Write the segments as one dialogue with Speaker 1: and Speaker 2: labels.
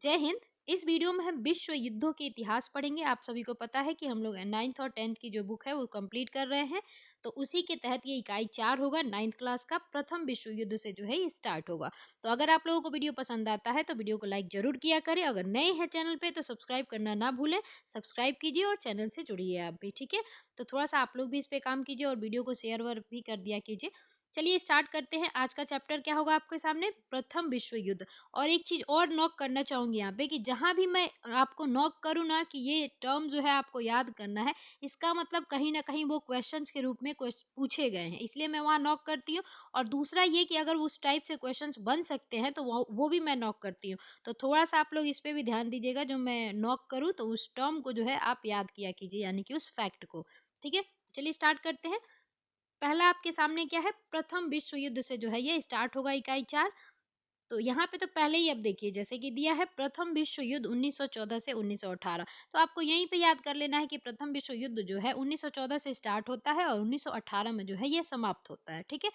Speaker 1: जय हिंद। इस वीडियो में हम विश्व युद्धों के इतिहास पढ़ेंगे। आप सभी को पता है कि हम लोग 9th और 10th की जो बुक है वो कंप्लीट कर रहे हैं, तो उसी के तहत ये इकाई 4 होगा। 9th क्लास का प्रथम विश्व युद्ध से जो है ये स्टार्ट होगा। तो अगर आप लोगों को वीडियो पसंद आता है तो वीडियो को लाइक जरूर किया करें। अगर नए हैं चैनल पे तो सब्सक्राइब करना ना भूलें। सब्सक्राइब कीजिए और चैनल से जुड़िए आप भी, ठीक है। तो थोड़ा सा आप लोग भी इस पे काम कीजिए और वीडियो को शेयर वर भी कर दिया कीजिए। चलिए स्टार्ट करते हैं। आज का चैप्टर क्या होगा आपके सामने? प्रथम विश्व युद्ध। और एक चीज और नोट करना चाहूंगी यहाँ पे कि जहां भी मैं आपको नोट करूँ ना कि ये टर्म जो है आपको याद करना है, इसका मतलब कहीं ना कहीं वो क्वेश्चंस के रूप में पूछे गए हैं, इसलिए मैं वहां नोट करती हूँ। और दूसरा ये कि अगर उस टाइप से क्वेश्चंस बन सकते हैं तो वो भी मैं नोट करती हूँ। तो थोड़ा सा आप लोग इस पे भी ध्यान दीजिएगा, जो मैं नोट करूँ तो उस टर्म को जो है आप याद किया कीजिए, यानी कि उस फैक्ट को। ठीक है, चलिए स्टार्ट करते हैं। पहला आपके सामने क्या है? प्रथम विश्व युद्ध से जो है ये स्टार्ट होगा इकाई 4। तो यहाँ पे तो पहले ही अब देखिए जैसे कि दिया है प्रथम विश्व युद्ध 1914 से 1918। तो आपको यहीं पे याद कर लेना है कि प्रथम विश्व युद्ध जो है 1914 से स्टार्ट होता है और 1918 में जो है ये समाप्त होता है, ठीक है।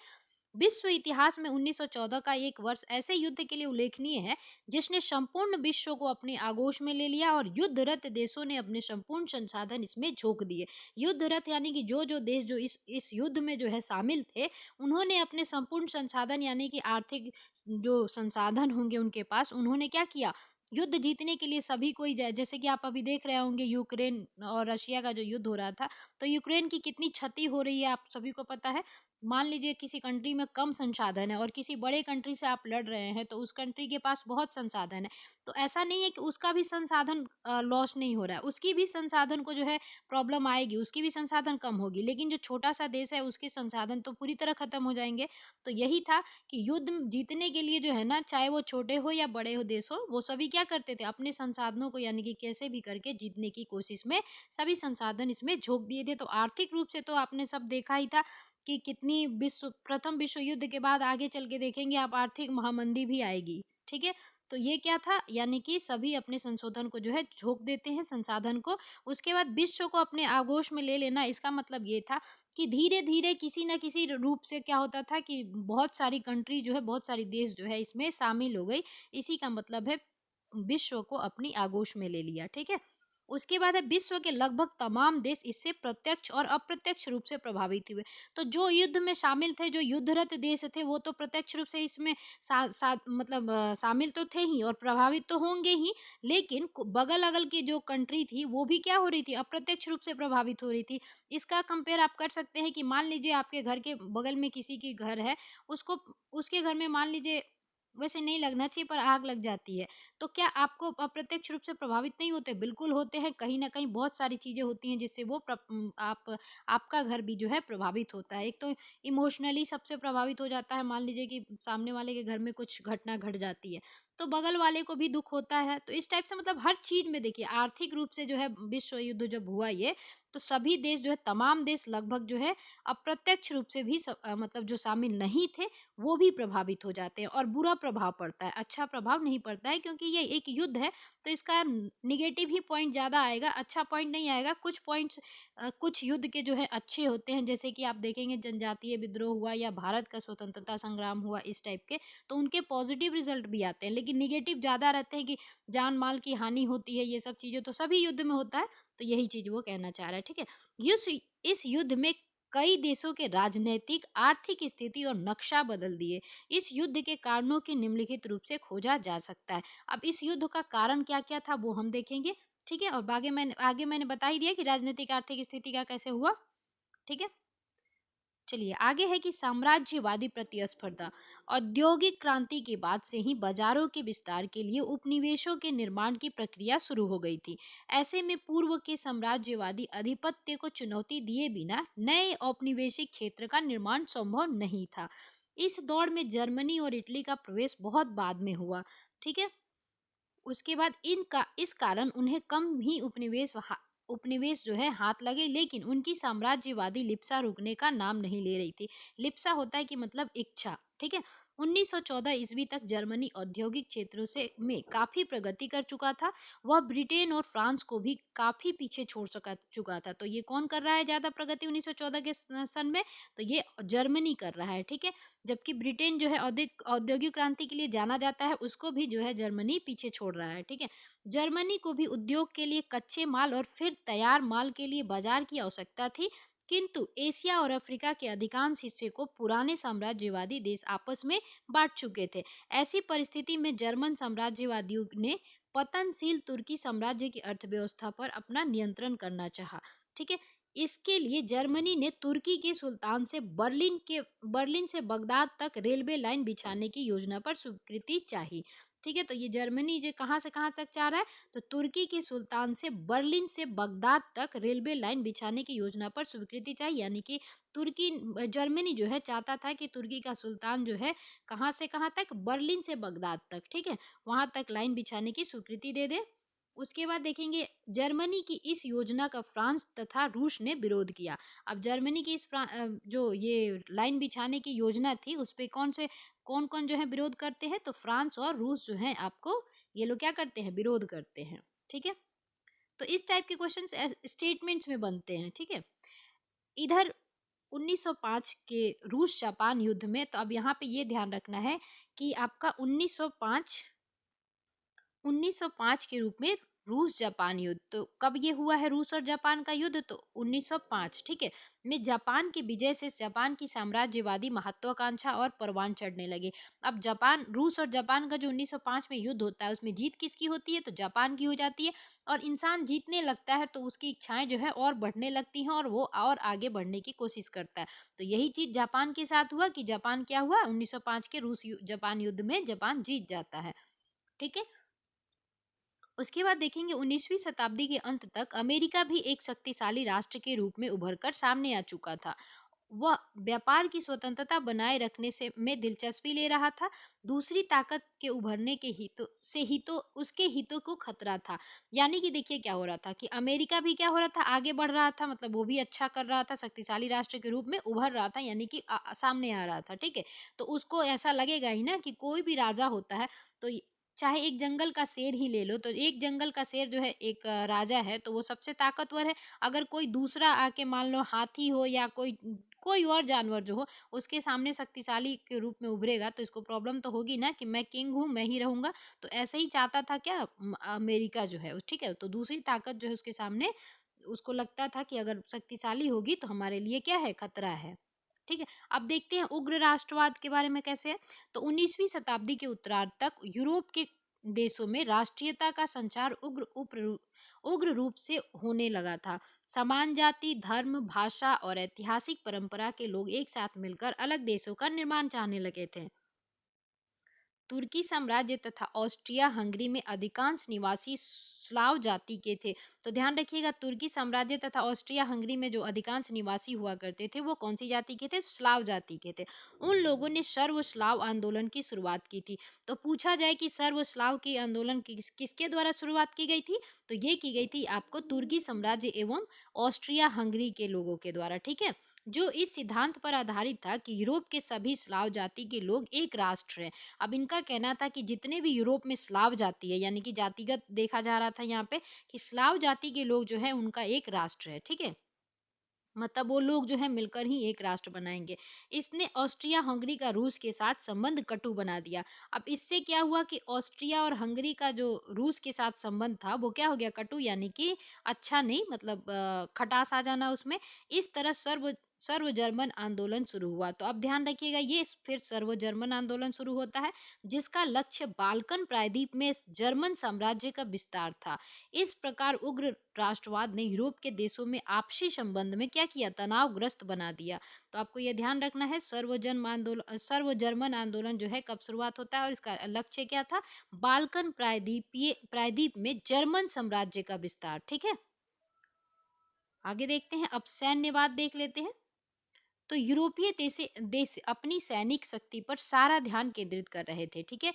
Speaker 1: विश्व इतिहास में 1914 का एक वर्ष ऐसे युद्ध के लिए उल्लेखनीय है जिसने संपूर्ण विश्व को अपने आगोश में ले लिया और युद्धरत देशों ने अपने संपूर्ण संसाधन इसमें झोंक दिए। युद्धरत यानी कि जो देश जो इस युद्ध में जो है शामिल थे, उन्होंने अपने संपूर्ण संसाधन यानी कि आर्थिक जो संसाधन होंगे उनके पास, उन्होंने क्या किया? युद्ध जीतने के लिए सभी कोई जैसे कि आप अभी देख रहे होंगे यूक्रेन और रशिया का जो युद्ध हो रहा था, तो यूक्रेन की कितनी क्षति हो रही है आप सभी को पता है। मान लीजिए किसी कंट्री में कम संसाधन है और किसी बड़े कंट्री से आप लड़ रहे हैं, तो उस कंट्री के पास बहुत संसाधन है। तो ऐसा नहीं है कि उसका भी संसाधन लॉस नहीं हो रहा है, उसकी भी संसाधन को जो है प्रॉब्लम आएगी, उसकी भी संसाधन कम होगी, लेकिन जो छोटा सा देश है उसके संसाधन तो पूरी तरह खत्म हो जाएंगे। तो यही था कि युद्ध जीतने के लिए जो है ना, चाहे वो छोटे हो या बड़े हो देश हो, वो सभी क्या करते थे? अपने संसाधनों को यानी कि कैसे भी करके जीतने की कोशिश में सभी संसाधन इसमें झोंक दिए थे। तो आर्थिक रूप से तो आपने सब देखा ही था कि कितनी प्रथम विश्व युद्ध के बाद आगे चल के देखेंगे आप आर्थिक महामंदी भी आएगी, ठीक है। तो ये क्या था? यानी कि सभी अपने संशोधन को जो है झोंक देते हैं, संसाधन को। उसके बाद विश्व को अपने आगोश में ले लेना, इसका मतलब ये था कि धीरे धीरे किसी न किसी रूप से क्या होता था कि बहुत सारी कंट्री जो है, बहुत सारी देश जो है इसमें शामिल हो गई। इसी का मतलब है विश्व को अपनी आगोश में ले लिया, ठीक है। उसके बाद है विश्व के लगभग तमाम देश इससे प्रत्यक्ष और अप्रत्यक्ष रूप से प्रभावित हुए। तो जो युद्ध में शामिल थे, जो युद्धरत देश थे, वो तो प्रत्यक्ष रूप से इसमें मतलब शामिल तो थे ही और प्रभावित तो होंगे ही, लेकिन बगल अगल की जो कंट्री थी वो भी क्या हो रही थी? अप्रत्यक्ष रूप से प्रभावित हो रही थी। इसका कंपेयर आप कर सकते हैं कि मान लीजिए आपके घर के बगल में किसी की घर है, उसको उसके घर में मान लीजिए, वैसे नहीं लगना चाहिए पर आग लग जाती है, तो क्या आपको अप्रत्यक्ष रूप से प्रभावित नहीं होते? बिल्कुल होते हैं। कहीं ना कहीं बहुत सारी चीजें होती हैं जिससे वो आपका घर भी जो है प्रभावित होता है। एक तो इमोशनली सबसे प्रभावित हो जाता है, मान लीजिए कि सामने वाले के घर में कुछ घटना घट जाती है तो बगल वाले को भी दुख होता है। तो इस टाइप से मतलब हर चीज में देखिए आर्थिक रूप से जो है विश्व युद्ध जब हुआ ये, तो सभी देश जो है, तमाम देश लगभग जो है अप्रत्यक्ष रूप से भी मतलब जो शामिल नहीं थे वो भी प्रभावित हो जाते हैं और बुरा प्रभाव पड़ता है, अच्छा प्रभाव नहीं पड़ता है, क्योंकि ये एक युद्ध है। तो इसका निगेटिव ही पॉइंट ज्यादा आएगा, अच्छा पॉइंट नहीं आएगा। कुछ पॉइंट्स कुछ युद्ध के जो है अच्छे होते हैं, जैसे कि आप देखेंगे जनजातीय विद्रोह हुआ या भारत का स्वतंत्रता संग्राम हुआ, इस टाइप के, तो उनके पॉजिटिव रिजल्ट भी आते हैं, लेकिन निगेटिव ज्यादा रहते हैं कि जान माल की हानि होती है। ये सब चीजें तो सभी युद्ध में होता है। तो यही चीज वो कहना चाह रहा है, ठीक है। इस युद्ध में कई देशों के राजनीतिक आर्थिक स्थिति और नक्शा बदल दिए। इस युद्ध के कारणों के निम्नलिखित रूप से खोजा जा सकता है। अब इस युद्ध का कारण क्या क्या था वो हम देखेंगे, ठीक है। और आगे मैंने बता ही दिया कि राजनीतिक आर्थिक स्थिति का कैसे हुआ, ठीक है। चलिए आगे है कि साम्राज्यवादी प्रतिस्पर्धा। औद्योगिक क्रांति के बाद से ही बाजारों के विस्तार के लिए उपनिवेशों के निर्माण की प्रक्रिया शुरू हो गई थी। ऐसे में पूर्व के साम्राज्यवादी अधिपत्य को चुनौती दिए बिना नए औपनिवेशिक क्षेत्र का निर्माण संभव नहीं था। इस दौर में जर्मनी और इटली का प्रवेश बहुत बाद में हुआ, ठीक है। उसके बाद इस कारण उन्हें कम ही उपनिवेश जो है हाथ लगे, लेकिन उनकी साम्राज्यवादी लिप्सा रुकने का नाम नहीं ले रही थी। लिप्सा होता है कि मतलब इच्छा, ठीक है। 1914 ईस्वी तक जर्मनी औद्योगिक क्षेत्रों से में काफी प्रगति कर चुका था। वह ब्रिटेन और फ्रांस को भी काफी पीछे छोड़ चुका था। तो ये कौन कर रहा है ज्यादा प्रगति 1914 के सन में? तो ये जर्मनी कर रहा है, ठीक है। जबकि ब्रिटेन जो है औद्योगिक क्रांति के लिए जाना जाता है, उसको भी जो है जर्मनी पीछे छोड़ रहा है, ठीक है। जर्मनी को भी उद्योग के लिए कच्चे माल और फिर तैयार माल के लिए बाजार की आवश्यकता थी, किंतु एशिया और अफ्रीका के अधिकांश हिस्से को पुराने साम्राज्यवादी देश आपस में बांट चुके थे। ऐसी परिस्थिति में जर्मन साम्राज्यवादियों ने पतनशील तुर्की साम्राज्य की अर्थव्यवस्था पर अपना नियंत्रण करना चाहा, ठीक है। इसके लिए जर्मनी ने तुर्की के सुल्तान से बर्लिन से बगदाद तक रेलवे लाइन बिछाने की योजना पर स्वीकृति चाही, ठीक है। तो ये जर्मनी जो कहाँ से कहाँ तक चाह रहा है? तो तुर्की के सुल्तान से बर्लिन से बगदाद तक रेलवे लाइन बिछाने की योजना पर स्वीकृति चाहिए, यानी कि तुर्की जर्मनी जो है चाहता था कि तुर्की का सुल्तान जो है कहाँ से कहाँ तक? बर्लिन से बगदाद तक, ठीक है, वहां तक लाइन बिछाने की स्वीकृति दे दे। उसके बाद देखेंगे जर्मनी की इस योजना का फ्रांस तथा रूस ने विरोध किया। अब जर्मनी की जो ये लाइन बिछाने की योजना थी, उस पे कौन कौन जो है विरोध करते हैं? तो फ्रांस और रूस जो है आपको ये लोग क्या करते हैं? विरोध करते हैं, ठीक है। तो इस टाइप के क्वेश्चंस स्टेटमेंट्स में बनते हैं, ठीक है। इधर 1905 के रूस जापान युद्ध में, तो अब यहाँ पे ये ध्यान रखना है कि आपका 1905 के रूप में रूस जापान युद्ध, तो कब ये हुआ है रूस और जापान का युद्ध? तो 1905, ठीक है, में जापान की विजय से जापान की साम्राज्यवादी महत्वाकांक्षा और परवान चढ़ने लगे। अब जापान, रूस और जापान का जो 1905 में युद्ध होता है, उसमें जीत किसकी होती है? तो जापान की हो जाती है। और इंसान जीतने लगता है तो उसकी इच्छाएं जो है और बढ़ने लगती हैं और वो और आगे बढ़ने की कोशिश करता है। तो यही चीज जापान के साथ हुआ कि जापान क्या हुआ? 1905 के जापान युद्ध में जापान जीत जाता है, ठीक है। उसके बाद देखेंगे 19वीं शताब्दी के अंत तक अमेरिका भी एक शक्तिशाली राष्ट्र के रूप में उभरकर सामने आ चुका था। वह व्यापार की स्वतंत्रता बनाए रखने से में दिलचस्पी ले रहा था। दूसरी ताकत के उभरने के हितों से हितों उसके हितों को खतरा था। यानी कि देखिए क्या हो रहा था कि अमेरिका भी क्या हो रहा था? आगे बढ़ रहा था, मतलब वो भी अच्छा कर रहा था, शक्तिशाली राष्ट्र के रूप में उभर रहा था, यानी कि सामने आ रहा था, ठीक है। तो उसको ऐसा लगेगा ही ना कि कोई भी राजा होता है तो चाहे एक जंगल का शेर ही ले लो, तो एक जंगल का शेर जो है एक राजा है, तो वो सबसे ताकतवर है। अगर कोई दूसरा आके मान लो हाथी हो या कोई कोई और जानवर जो हो, उसके सामने शक्तिशाली के रूप में उभरेगा तो इसको प्रॉब्लम तो होगी ना कि मैं किंग हूँ, मैं ही रहूंगा। तो ऐसे ही चाहता था क्या अमेरिका जो है, ठीक है। तो दूसरी ताकत जो है उसके सामने उसको लगता था कि अगर शक्तिशाली होगी तो हमारे लिए क्या है? खतरा है, ठीक है। अब देखते हैं उग्र राष्ट्रवाद के बारे में कैसे है। तो 19वीं शताब्दी के उत्तरार्ध तक यूरोप के देशों में राष्ट्रीयता का संचार उग्र रूप से होने लगा था। समान जाति, धर्म, भाषा और ऐतिहासिक परंपरा के लोग एक साथ मिलकर अलग देशों का निर्माण चाहने लगे थे। तुर्की साम्राज्य तथा ऑस्ट्रिया हंगरी में अधिकांश निवासी स्लाव जाति के थे। तो ध्यान रखिएगा, तुर्की साम्राज्य तथा ऑस्ट्रिया हंगरी में जो अधिकांश निवासी हुआ करते थे वो कौन सी जाति के थे? स्लाव जाति के थे। उन लोगों ने सर्व स्लाव आंदोलन की शुरुआत की थी। तो पूछा जाए कि सर्व स्लाव की आंदोलन किसके द्वारा शुरुआत की गई थी? तो ये की गई थी आपको तुर्की साम्राज्य एवं ऑस्ट्रिया हंगरी के लोगों के द्वारा, ठीक है। जो इस सिद्धांत पर आधारित था कि यूरोप के सभी स्लाव जाति के लोग एक राष्ट्र हैं। अब इनका कहना था कि जितने भी यूरोप में स्लाव जाति है, यानी कि जातिगत देखा जा रहा था यहाँ पे कि स्लाव जाति के लोग जो है उनका एक राष्ट्र है, ठीक है। मतलब वो लोग जो है मिलकर ही एक राष्ट्र बनाएंगे। इसने ऑस्ट्रिया हंगरी का रूस के साथ संबंध कटु बना दिया। अब इससे क्या हुआ कि ऑस्ट्रिया और हंगरी का जो रूस के साथ संबंध था वो क्या हो गया? कटु, यानी कि अच्छा नहीं, मतलब खटास आ जाना उसमें। इस तरह सर्व जर्मन आंदोलन शुरू हुआ। तो अब ध्यान रखिएगा, ये फिर सर्व जर्मन आंदोलन शुरू होता है जिसका लक्ष्य बाल्कन प्रायद्वीप में जर्मन साम्राज्य का विस्तार था। इस प्रकार उग्र राष्ट्रवाद ने यूरोप के देशों में आपसी संबंध में क्या किया? तनावग्रस्त बना दिया। तो आपको यह ध्यान रखना है, सर्व जर्मन आंदोलन जो है कब शुरुआत होता है और इसका लक्ष्य क्या था? बाल्कन प्रायद्वीप में जर्मन साम्राज्य का विस्तार, ठीक है। आगे देखते हैं, अब सैन्यवाद देख लेते हैं। तो यूरोपीय देश अपनी सैनिक शक्ति पर सारा ध्यान केंद्रित कर रहे थे, ठीक है।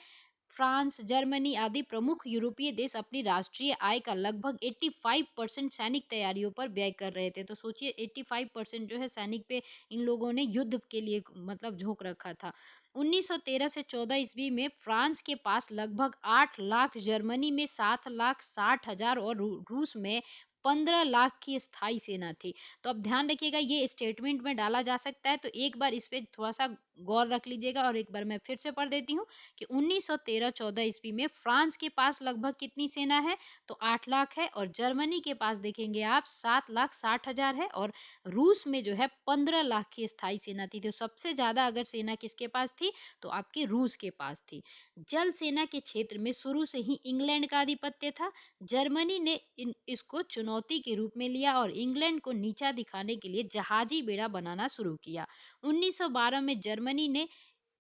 Speaker 1: फ्रांस, जर्मनी आदि प्रमुख यूरोपीय देश अपनी राष्ट्रीय आय का लगभग 85% सैनिक तैयारियों पर व्यय कर रहे थे। तो सोचिए 85% जो है सैनिक पे इन लोगों ने युद्ध के लिए मतलब झोंक रखा था। 1913 से 14 ईस्वी में फ्रांस के पास लगभग 8 लाख, जर्मनी में 7,60,000 और रूस में 15 लाख की स्थायी सेना थी। तो अब ध्यान रखिएगा, ये स्टेटमेंट में डाला जा सकता है, तो एक बार इस पे थोड़ा सा गौर रख लीजिएगा। और एक बार मैं फिर से पढ़ देती हूँ कि 1913-14 ईस्वी में फ्रांस के पास लगभग कितनी सेना है, तो 8 लाख है। और जर्मनी के पास देखेंगे आप 7,60,000 है। और रूस में जो है 15 लाख की स्थायी सेना थी। तो सबसे ज्यादा अगर सेना किसके पास थी, तो आपके रूस के पास थी। जल सेना के क्षेत्र में शुरू से ही इंग्लैंड का आधिपत्य था। जर्मनी ने इसको चुनौती के रूप में लिया और इंग्लैंड को नीचा दिखाने के लिए जहाजी बेड़ा बनाना शुरू किया। 1912 में जर्मनी ने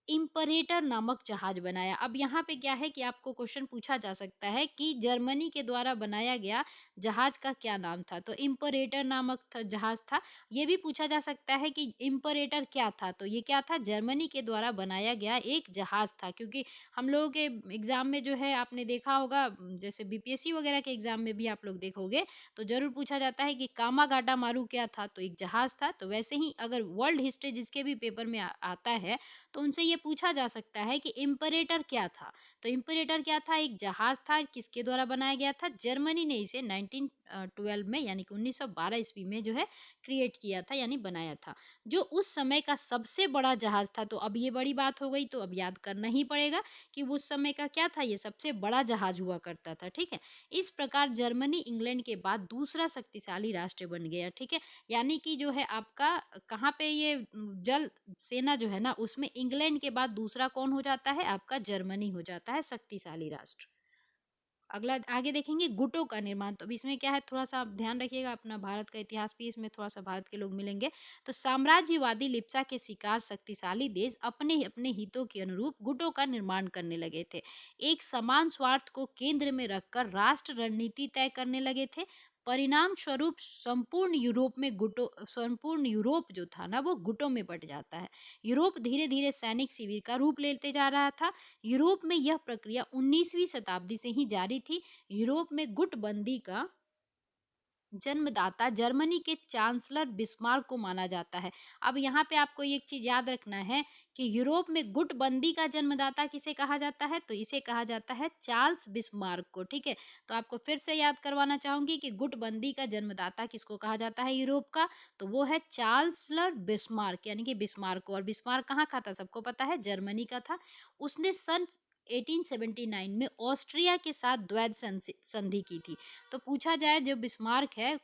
Speaker 1: इम्परेटर नामक जहाज बनाया। अब यहाँ पे क्या है कि आपको क्वेश्चन पूछा जा सकता है कि जर्मनी के द्वारा बनाया गया जहाज का क्या नाम था, तो इम्परेटर नामक जहाज था। ये भी पूछा जा सकता है कि इम्परेटर क्या था, तो ये क्या था, जर्मनी के द्वारा बनाया गया एक जहाज था। क्योंकि हम लोगों के एग्जाम में जो है आपने देखा होगा, जैसे बीपीएससी वगैरह के एग्जाम में भी आप लोग देखोगे, तो जरूर पूछा जाता है कि कामागाटा मारू क्या था, तो एक जहाज था। तो वैसे ही अगर वर्ल्ड हिस्ट्री जिसके भी पेपर में आता है, तो उनसे ये पूछा जा सकता है कि इम्परेटर क्या था। तो इम्परेटर क्या था, एक जहाज था, किसके द्वारा बनाया गया था, जर्मनी ने इसे 1912 में यानी कि 1912 ईस्वी में जो है क्रिएट किया था, यानी बनाया था, जो उस समय का सबसे बड़ा जहाज था। तो अब ये बड़ी बात हो गई, तो अब याद करना ही पड़ेगा कि उस समय का क्या था, ये सबसे बड़ा जहाज हुआ करता था। ठीक है, इस प्रकार जर्मनी इंग्लैंड के बाद दूसरा शक्तिशाली राष्ट्र बन गया। ठीक है, यानी कि जो है आपका कहाँ पे ये जल सेना जो है ना, उसमें इंग्लैंड के बाद दूसरा कौन हो जाता है, आपका जर्मनी हो जाता है शक्तिशाली राष्ट्र। अगला आगे देखेंगे गुटों का निर्माण। तो अब इसमें क्या है, थोड़ा सा आप ध्यान रखिएगा, अपना भारत का इतिहास भी इसमें थोड़ा सा भारत के लोग मिलेंगे। तो साम्राज्यवादी लिप्सा के शिकार शक्तिशाली देश अपने अपने हितों के अनुरूप गुटों का निर्माण करने लगे थे। एक समान स्वार्थ को केंद्र में रखकर राष्ट्र रणनीति तय करने लगे थे। परिणाम स्वरूप संपूर्ण यूरोप जो था ना, वो गुटों में बट जाता है। यूरोप धीरे धीरे सैनिक शिविर का रूप लेते जा रहा था। यूरोप में यह प्रक्रिया 19वीं शताब्दी से ही जारी थी। यूरोप में गुटबंदी का जन्मदाता जर्मनी के चांसलर बिस्मार्क को माना जाता है। अब यहाँ पे आपको एक चीज याद रखना है कि यूरोप में गुटबंदी का जन्मदाता किसे कहा जाता है, तो इसे कहा जाता है चार्ल्स बिस्मार्क को। ठीक है, तो आपको फिर से याद करवाना चाहूंगी कि गुटबंदी का जन्मदाता किसको कहा जाता है यूरोप का, तो वो है चार्ल्सलर बिस्मार्क, यानी कि बिस्मार्क को। और बिस्मार्क कहाँ का था, सबको पता है, जर्मनी का था। उसने सन 1879 में ऑस्ट्रिया के साथ द्वैध संधि की थी। तो पूछा जाए जो बिस्मार्क है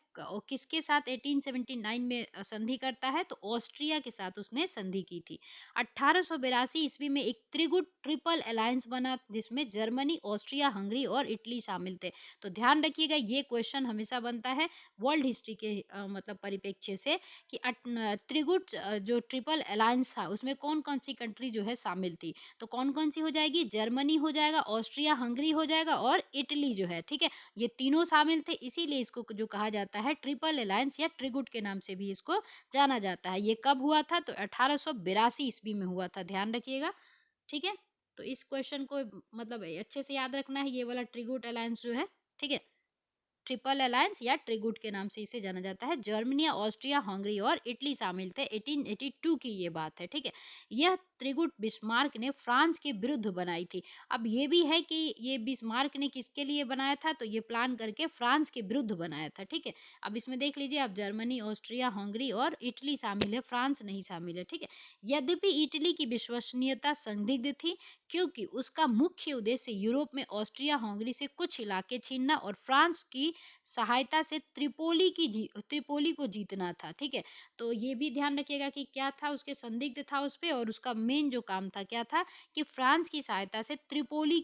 Speaker 1: किसके साथ 1879 में संधि करता है, तो ऑस्ट्रिया के साथ उसने संधि की थी। 1882 ईस्वी में एक त्रिगुट ट्रिपल अलायंस बना, जिसमें जर्मनी, ऑस्ट्रिया, हंगरी और इटली शामिल थे। तो ध्यान रखिएगा, ये क्वेश्चन हमेशा बनता है वर्ल्ड हिस्ट्री के मतलब परिप्रेक्ष्य से कि त्रिगुट जो ट्रिपल अलायंस था, उसमें कौन कौन सी कंट्री जो है शामिल थी, तो कौन कौन सी हो जाएगी, जर्मनी हो जाएगा, ऑस्ट्रिया हंगरी हो जाएगा और इटली जो है। ठीक है, ये तीनों शामिल थे, इसीलिए इसको जो कहा जाता है ट्रिपल अलायंस या ट्रिगुट के नाम से भी इसको जाना जाता है। ये कब हुआ था, तो 1882 ईस्वी में हुआ था, ध्यान रखिएगा। ठीक है, तो इस क्वेश्चन को मतलब अच्छे से याद रखना है, ये वाला ट्रिगुट अलायंस जो है। ठीक है, ट्रिपल अलायंस या ट्रिगुट के नाम से इसे जाना जाता है। जर्मनी, ऑस्ट्रिया, हंगरी और इटली शामिल थे। 1882 की ये बात है। ठीक है, यह त्रिगुट बिस्मार्क ने फ्रांस के विरुद्ध बनाई थी। अब ये भी है कि ये बिस्मार्क ने किसके लिए बनाया था, तो ये प्लान करके फ्रांस के विरुद्ध बनाया था। ठीक है, अब इसमें देख लीजिए, अब जर्मनी, ऑस्ट्रिया, हंगरी और इटली शामिल है, फ्रांस नहीं शामिल है। ठीक है, यद्यपि इटली की विश्वसनीयता संदिग्ध थी, क्योंकि उसका मुख्य उद्देश्य यूरोप में ऑस्ट्रिया हंगरी से कुछ इलाके छीनना और फ्रांस की सहायता से त्रिपोली को जीतना था। ठीक है, तो ये भी ध्यान रखिएगा कि क्या था, उसके संदिग्ध था उस पे, और उसका मेन जो काम था क्या था, कि फ्रांस की सहायता से त्रिपोली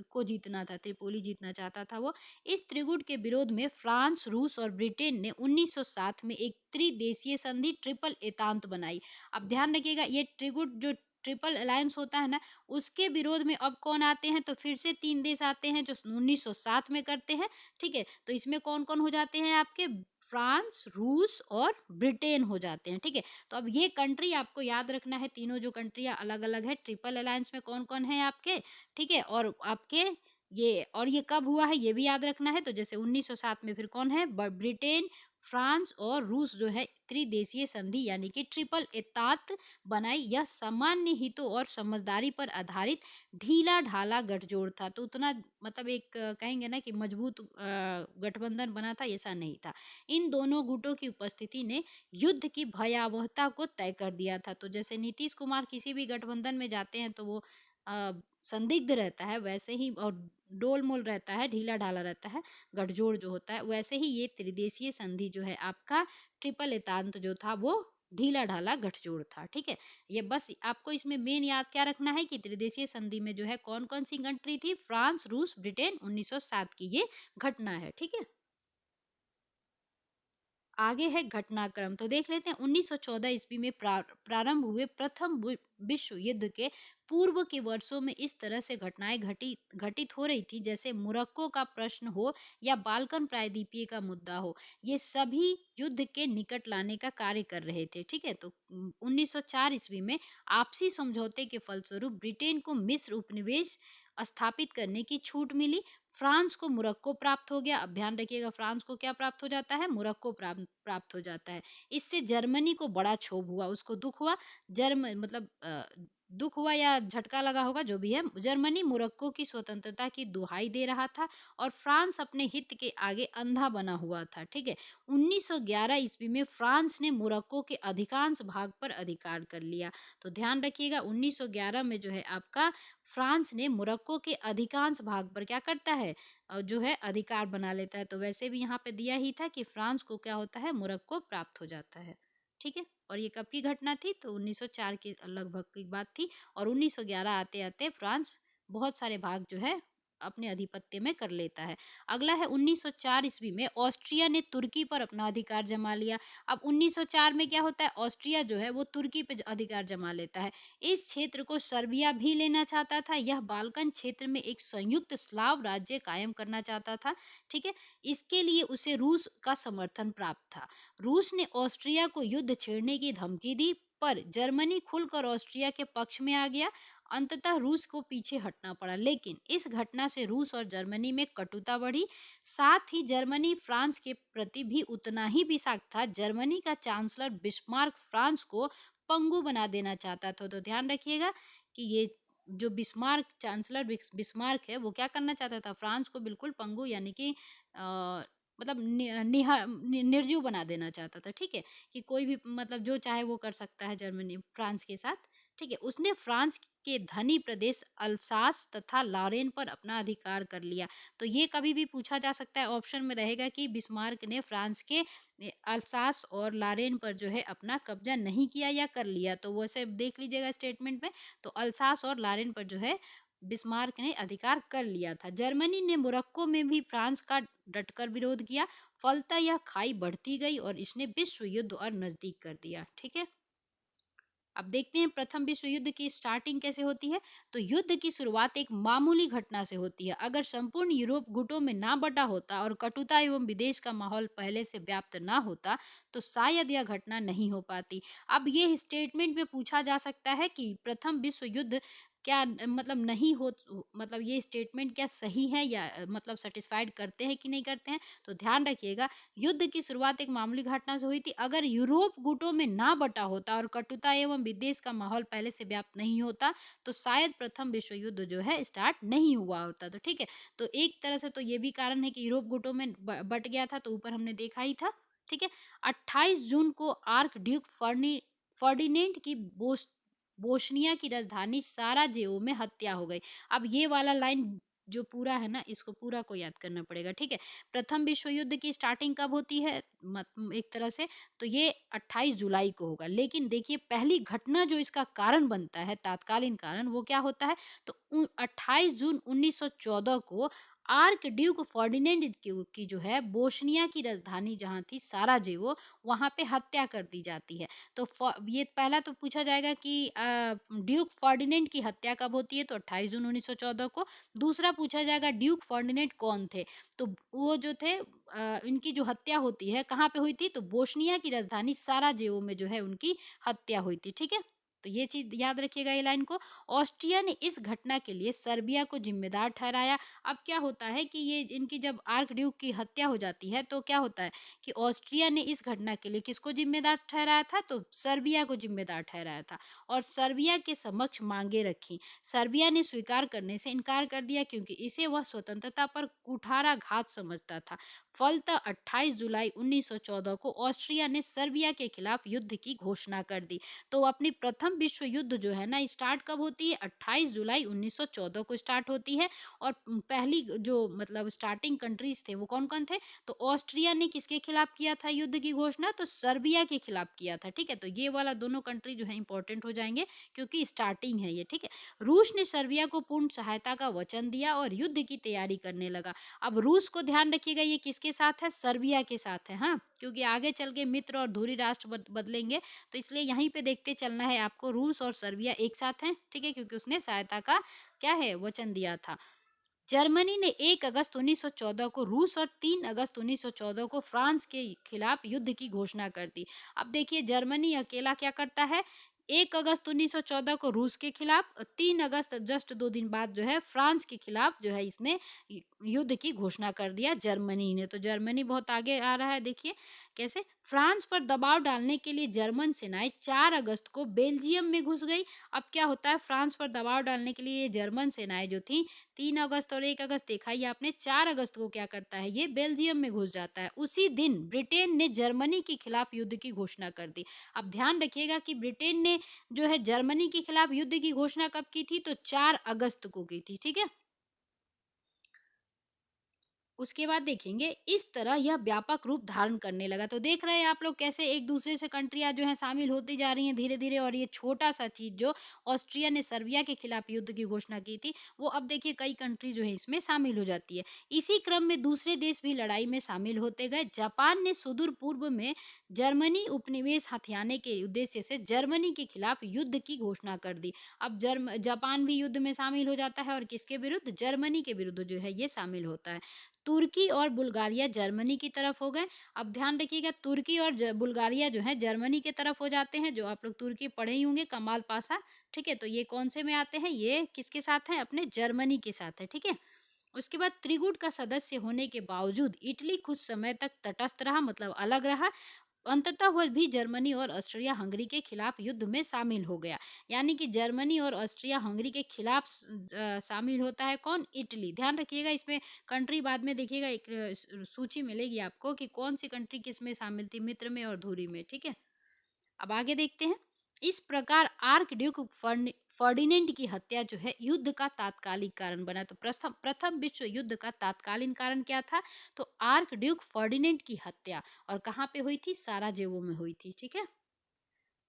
Speaker 1: को जीतना था, त्रिपोली जीतना चाहता था वो। इस त्रिगुट के विरोध में फ्रांस, रूस और ब्रिटेन ने 1907 में एक त्रिदेशीय संधि ट्रिपल एतांत बनाई। अब ध्यान रखिएगा, ये त्रिगुट जो ट्रिपल अलायंस होता है ना, उसके विरोध में अब कौन आते हैं, तो फिर से तीन देश आते हैं जो 1907 में करते हैं। ठीक है, तो इसमें कौन कौन हो जाते हैं आपके, फ्रांस, रूस और ब्रिटेन हो जाते हैं। ठीक है, तो अब ये कंट्री आपको याद रखना है, तीनों जो कंट्रियां अलग अलग है ट्रिपल अलायंस में कौन कौन है आपके। ठीक है, और आपके ये कब हुआ है ये भी याद रखना है। तो जैसे 1907 में फिर कौन है, ब्रिटेन, फ्रांस और रूस जो है त्रिदेशीय संधि यानी कि ट्रिपल एतात बनाई। यह सामान्य हितों और समझदारी पर आधारित ढीला ढाला गठजोड़ था। तो उतना मतलब एक कहेंगे ना कि मजबूत गठबंधन बना था, ऐसा नहीं था। इन दोनों गुटों की उपस्थिति ने युद्ध की भयावहता को तय कर दिया था। तो जैसे नीतीश कुमार किसी भी गठबंधन में जाते हैं तो वो अ, संदिग्ध रहता है, वैसे ही और डोल मोल रहता है, ढीला ढाला रहता है गठजोड़ जो होता है, वैसे ही ये त्रिदेशीय संधि जो है आपका ट्रिपल एतांत जो था वो ढीला ढाला गठजोड़ था। ठीक है, ये बस आपको इसमें मेन याद क्या रखना है कि त्रिदेशीय संधि में जो है कौन कौन सी कंट्री थी, फ्रांस, रूस, ब्रिटेन, 1907 की ये घटना है। ठीक है, आगे है घटनाक्रम। तो देख लेते हैं 1914 ईस्वी में प्रारंभ हुए प्रथम विश्व युद्ध के पूर्व के वर्षों में इस तरह से घटनाएं घटित हो रही थी जैसे मोरक्को का प्रश्न हो या बाल्कन प्रायद्वीपीय का मुद्दा हो। ये सभी युद्ध के निकट लाने का कार्य कर रहे थे। ठीक है, तो 1904 ईस्वी में आपसी समझौते के फलस्वरूप ब्रिटेन को मिस्र उपनिवेश स्थापित करने की छूट मिली। फ्रांस को मोरक्को प्राप्त हो गया। अब ध्यान रखिएगा, फ्रांस को क्या प्राप्त हो जाता है, मोरक्को प्राप्त हो जाता है। इससे जर्मनी को बड़ा क्षोभ हुआ, उसको दुख हुआ। मतलब दुख हुआ या झटका लगा होगा, जो भी है। जर्मनी मोरक्को की स्वतंत्रता की दुहाई दे रहा था और फ्रांस अपने हित के आगे अंधा बना हुआ था। ठीक है, 1911 ईस्वी में फ्रांस ने मोरक्को के अधिकांश भाग पर अधिकार कर लिया। तो ध्यान रखिएगा 1911 में जो है आपका फ्रांस ने मोरक्को के अधिकांश भाग पर क्या करता है, जो है अधिकार बना लेता है। तो वैसे भी यहाँ पे दिया ही था कि फ्रांस को क्या होता है, मोरक्को प्राप्त हो जाता है। ठीक है, और ये कब की घटना थी, तो 1904 के लगभग की बात थी। और 1911 आते आते फ्रांस बहुत सारे भाग जो है अपने अधिपत्य में कर लेता है। अगला है 1904 ईस्वी में ऑस्ट्रिया ने तुर्की पर अपना अधिकार जमा लिया। अब 1904 में क्या होता है, ऑस्ट्रिया जो है वो तुर्की पे अधिकार जमा लेता है। इस क्षेत्र को सर्बिया भी लेना चाहता था। यह बाल्कन क्षेत्र में एक संयुक्त स्लाव राज्य कायम करना चाहता था। ठीक है, इसके लिए उसे रूस का समर्थन प्राप्त था। रूस ने ऑस्ट्रिया को युद्ध छेड़ने की धमकी दी, पर जर्मनी खुलकर ऑस्ट्रिया के पक्ष में आ गया। अंततः रूस को पीछे हटना पड़ा, लेकिन इस घटना से रूस और जर्मनी में कटुता बढ़ी। साथ ही जर्मनी फ्रांस के प्रति भी उतना ही विषाक्त था। जर्मनी का चांसलर बिस्मार्क फ्रांस को पंगु बना देना चाहता था। तो ध्यान रखिएगा कि ये जो बिस्मार्क चांसलर बिस्मार्क है वो क्या करना चाहता था, फ्रांस को बिल्कुल पंगु यानी कि मतलब निर्जीव बना देना चाहता था। ठीक है, कि कोई भी मतलब जो चाहे वो कर सकता है जर्मनी फ्रांस के साथ। ठीक है, उसने फ्रांस के धनी प्रदेश अल्सास तथा लॉरेन पर अपना अधिकार कर लिया। तो ये कभी भी पूछा जा सकता है, ऑप्शन में रहेगा कि बिस्मार्क ने फ्रांस के अल्सास और लॉरेन पर जो है अपना कब्जा नहीं किया या कर लिया। तो वैसे देख लीजिएगा स्टेटमेंट में, तो अल्सास और लॉरेन पर जो है बिस्मार्क ने अधिकार कर लिया था। जर्मनी ने मोरक्को में भी फ्रांस का डटकर विरोध किया। फलतः यह खाई बढ़ती गई और इसने विश्व युद्ध और नजदीक कर दिया। ठीक है, अब देखते हैं प्रथम विश्व युद्ध की स्टार्टिंग कैसे होती है। तो युद्ध की शुरुआत एक मामूली घटना से होती है। अगर संपूर्ण यूरोप गुटों में ना बटा होता और कटुता एवं विदेश का माहौल पहले से व्याप्त ना होता तो शायद यह घटना नहीं हो पाती। अब ये स्टेटमेंट में पूछा जा सकता है कि प्रथम विश्व युद्ध क्या मतलब नहीं हो, मतलब ये स्टेटमेंट क्या सही है या मतलब सेटिस्फाइड करते हैं कि नहीं करते हैं। तो ध्यान रखिएगा, युद्ध की शुरुआत एक मामूली घटना से हुई थी। अगर यूरोप गुटों में ना बटा होता और कटुता एवं विद्वेष का माहौल पहले से व्याप्त नहीं होता तो शायद प्रथम विश्व युद्ध जो है स्टार्ट नहीं हुआ होता। तो ठीक है, तो एक तरह से तो ये भी कारण है कि यूरोप गुटों में बट गया था, तो ऊपर हमने देखा ही था। ठीक है, 28 जून को आर्क ड्यूक फर्डिनेंड की बोस्निया की राजधानी साराजेवो में हत्या हो गई। अब ये वाला लाइन जो पूरा है ना, इसको पूरा को याद करना पड़ेगा। ठीक है, प्रथम विश्व युद्ध की स्टार्टिंग कब होती है, एक तरह से तो ये 28 जुलाई को होगा। लेकिन देखिए पहली घटना जो इसका कारण बनता है, तात्कालीन कारण, वो क्या होता है, तो 28 जून 1914 को आर्क ड्यूक फर्डिनेंड की जो है बोस्निया की राजधानी जहां थी साराजेवो, वहां पे हत्या कर दी जाती है। तो ये पहला तो पूछा जाएगा कि ड्यूक फर्डिनेंड की हत्या कब होती है, तो 28 जून 1914 को। दूसरा पूछा जाएगा ड्यूक फर्डिनेंड कौन थे, तो वो जो थे इनकी जो हत्या होती है कहाँ पे हुई थी, तो बोस्निया की राजधानी साराजेवो में जो है उनकी हत्या हुई थी। ठीक है, तो ये चीज याद रखिएगा ये लाइन को। ऑस्ट्रिया ने इस घटना के लिए सर्बिया को जिम्मेदार ठहराया। अब क्या होता है कि ये इनकी जब आर्क ड्यूक की हत्या हो जाती है तो क्या होता है कि ऑस्ट्रिया ने इस घटना के लिए किसको जिम्मेदार ठहराया था, तो सर्बिया को जिम्मेदार ठहराया था और सर्बिया के समक्ष मांगे रखी। सर्बिया ने स्वीकार करने से इनकार कर दिया क्योंकि इसे वह स्वतंत्रता पर कुठाराघात समझता था। फलतः 28 जुलाई 1914 को ऑस्ट्रिया ने सर्बिया के खिलाफ युद्ध की घोषणा कर दी। तो अपनी प्रथम विश्व युद्ध जो है ना स्टार्ट कब होती है, 28 जुलाई 1914 को स्टार्ट होती है। और पहली जो मतलब स्टार्टिंग कंट्रीज थे वो कौन कौन थे, तो ऑस्ट्रिया ने किसके खिलाफ किया था युद्ध की घोषणा, तो सर्बिया के खिलाफ किया था। ठीक है, तो ये वाला दोनों कंट्री जो है इंपॉर्टेंट हो जाएंगे क्योंकि स्टार्टिंग है ये। ठीक है, रूस ने सर्बिया को पूर्ण सहायता का वचन दिया और युद्ध की तैयारी करने लगा। अब रूस को ध्यान रखिएगा ये किसके साथ है, सर्बिया के साथ है। हाँ, क्योंकि आगे चल के मित्र और धुरी राष्ट्र बदलेंगे, तो इसलिए यहीं पे देखते चलना है आपको, रूस और सर्बिया एक साथ हैं। ठीक है, क्योंकि उसने सहायता का क्या है वचन दिया था। जर्मनी ने 1 अगस्त 1914 को रूस और 3 अगस्त 1914 को फ्रांस के खिलाफ युद्ध की घोषणा कर दी। अब देखिए जर्मनी अकेला क्या करता है, 1 अगस्त 1914 को रूस के खिलाफ, 3 अगस्त जस्ट 2 दिन बाद जो है फ्रांस के खिलाफ जो है इसने युद्ध की घोषणा कर दिया जर्मनी ने। तो जर्मनी बहुत आगे आ रहा है, देखिए कैसे। फ्रांस पर दबाव डालने के लिए जर्मन सेनाएं 4 अगस्त को बेल्जियम में घुस गई। अब क्या होता है, फ्रांस पर दबाव डालने के लिए जर्मन सेनाएं जो थी 3 अगस्त और 1 अगस्त देखा ही आपने, 4 अगस्त को क्या करता है ये बेल्जियम में घुस जाता है। उसी दिन ब्रिटेन ने जर्मनी के खिलाफ युद्ध की घोषणा कर दी। अब ध्यान रखिएगा कि ब्रिटेन ने जो है जर्मनी के खिलाफ युद्ध की घोषणा कब की थी, तो 4 अगस्त को की थी। ठीक है, उसके बाद देखेंगे इस तरह यह व्यापक रूप धारण करने लगा। तो देख रहे हैं आप लोग कैसे एक दूसरे से कंट्रियां जो है शामिल होती जा रही हैं धीरे धीरे, और ये छोटा सा चीज जो ऑस्ट्रिया ने सर्बिया के खिलाफ युद्ध की घोषणा की थी वो अब देखिए कई कंट्री जो है इसमें शामिल हो जाती है। इसी क्रम में दूसरे देश भी लड़ाई में शामिल होते गए। जापान ने सुदूर पूर्व में जर्मनी उपनिवेश हथियाने के उद्देश्य से जर्मनी के खिलाफ युद्ध की घोषणा कर दी। अब जापान भी युद्ध में शामिल हो जाता है और किसके विरुद्ध, जर्मनी के विरुद्ध जो है ये शामिल होता है। तुर्की और बुल्गारिया जर्मनी की तरफ हो गए। अब ध्यान रखिएगा तुर्की और बुल्गारिया जो है जर्मनी की तरफ हो जाते हैं। जो आप लोग तुर्की पढ़े ही होंगे, कमाल पाशा। ठीक है, तो ये कौन से में आते हैं, ये किसके साथ हैं, अपने जर्मनी के साथ है। ठीक है, उसके बाद त्रिगुट का सदस्य होने के बावजूद इटली कुछ समय तक तटस्थ रहा, मतलब अलग रहा। अंततः वह भी जर्मनी और ऑस्ट्रिया हंगरी के खिलाफ युद्ध में शामिल हो गया। यानी कि जर्मनी और ऑस्ट्रिया हंगरी के खिलाफ शामिल होता है कौन, इटली। ध्यान रखिएगा इसमें कंट्री बाद में देखिएगा एक सूची मिलेगी आपको कि कौन सी कंट्री किस में शामिल थी, मित्र में और धुरी में। ठीक है, अब आगे देखते हैं। इस प्रकार आर्क ड्यूक फर्डिनेंड की हत्या जो है युद्ध का तात्कालिक कारण बना। तो प्रथम प्रथम विश्व युद्ध का तात्कालीन कारण क्या था, तो आर्क ड्यूक फर्डिनेंड की हत्या। और कहाँ पे हुई थी, साराजेवो में हुई थी। ठीक है,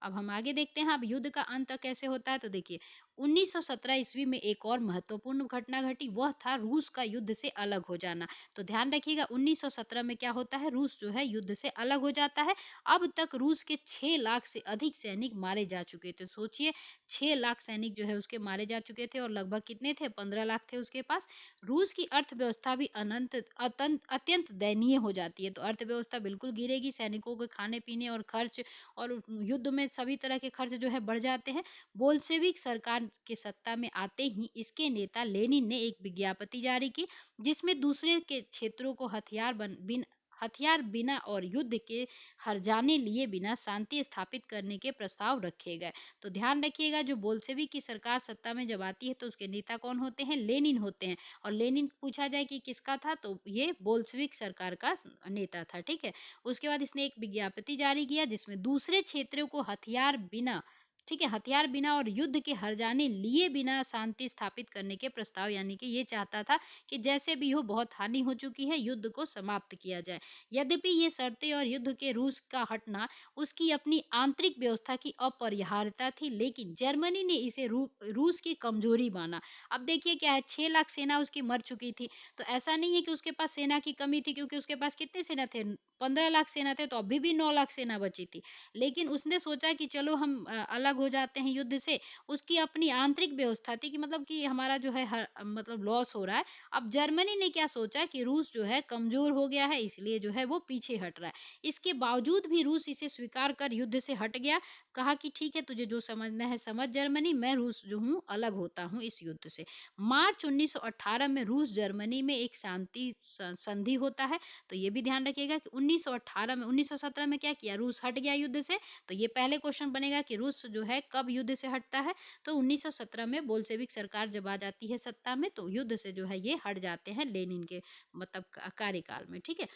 Speaker 1: अब हम आगे देखते हैं अब युद्ध का अंत कैसे होता है। तो देखिए 1917 ईस्वी में एक और महत्वपूर्ण घटना घटी, वह था रूस का युद्ध से अलग हो जाना। तो ध्यान रखिएगा 1917 में क्या होता है, रूस जो है युद्ध से अलग हो जाता है। अब तक रूस के 6 लाख से अधिक सैनिक मारे जा चुके थे। सोचिए 6 लाख सैनिक जो है उसके मारे जा चुके थे और लगभग कितने थे, 15 लाख थे उसके पास। रूस की अर्थव्यवस्था भी अत्यंत दयनीय हो जाती है। तो अर्थव्यवस्था बिल्कुल गिरेगी, सैनिकों के खाने पीने और खर्च और युद्ध में सभी तरह के खर्च जो है बढ़ जाते हैं। बोल्शेविक सरकार के सत्ता में आते ही इसके नेता लेनिन ने एक विज्ञप्ति जारी की जिसमें दूसरे के क्षेत्रों को हथियार बिना और युद्ध के हर जाने लिए बिना शांति स्थापित करने के प्रस्ताव रखे गए। तो ध्यान रखिएगा जो बोल्शेविक की सरकार सत्ता में जब आती है तो उसके नेता कौन होते हैं, लेनिन होते हैं। और लेनिन पूछा जाए कि किसका था, तो ये बोल्शेविक सरकार का नेता था। ठीक है, उसके बाद इसने एक विज्ञप्ति जारी किया जिसमें दूसरे क्षेत्रों को हथियार बिना, ठीक है, हथियार बिना और युद्ध के हर जाने लिए बिना शांति स्थापित करने के प्रस्ताव, यानी कि ये चाहता था कि जैसे भी हो बहुत हानि हो चुकी है, युद्ध को समाप्त किया जाए। यद्यपि ये शर्तें और युद्ध के रूस का हटना उसकी अपनी आंतरिक व्यवस्था की अपरिहार्यता थी, लेकिन जर्मनी ने इसे रूस की कमजोरी माना। अब देखिए क्या है, 6 लाख सेना उसकी मर चुकी थी। तो ऐसा नहीं है कि उसके पास सेना की कमी थी, क्योंकि उसके पास कितने सेना थे, 15 लाख सेना थे, तो अभी भी 9 लाख सेना बची थी। लेकिन उसने सोचा कि चलो हम अलग अलग हो जाते हैं युद्ध से, उसकी अपनी आंतरिक व्यवस्था थी कि मतलब कि हमारा जो है हर मतलब लॉस हो रहा है। अब जर्मनी ने क्या सोचा कि रूस जो है कमजोर हो गया है, इसलिए जो है वो पीछे हट रहा है। इसके बावजूद भी रूस इसे स्वीकार कर युद्ध से हट गया। कहा कि ठीक है, तुझे जो समझना है समझ जर्मनी, मैं रूस जो हूँ अलग होता हूँ इस युद्ध से। मार्च 1918 में रूस जर्मनी में एक शांति संधि होता है। तो ये भी ध्यान रखिएगा कि 1918 में, 1917 में क्या किया, रूस हट गया युद्ध से। तो ये पहले क्वेश्चन बनेगा कि रूस जो है कब युद्ध से हटता है। तो 1917 में बोल्शेविक सरकार जब आ जाती है सत्ता में, तो युद्ध से जो है ये हट जाते हैं लेनिन के मतलब कार्यकाल में, ठीक है।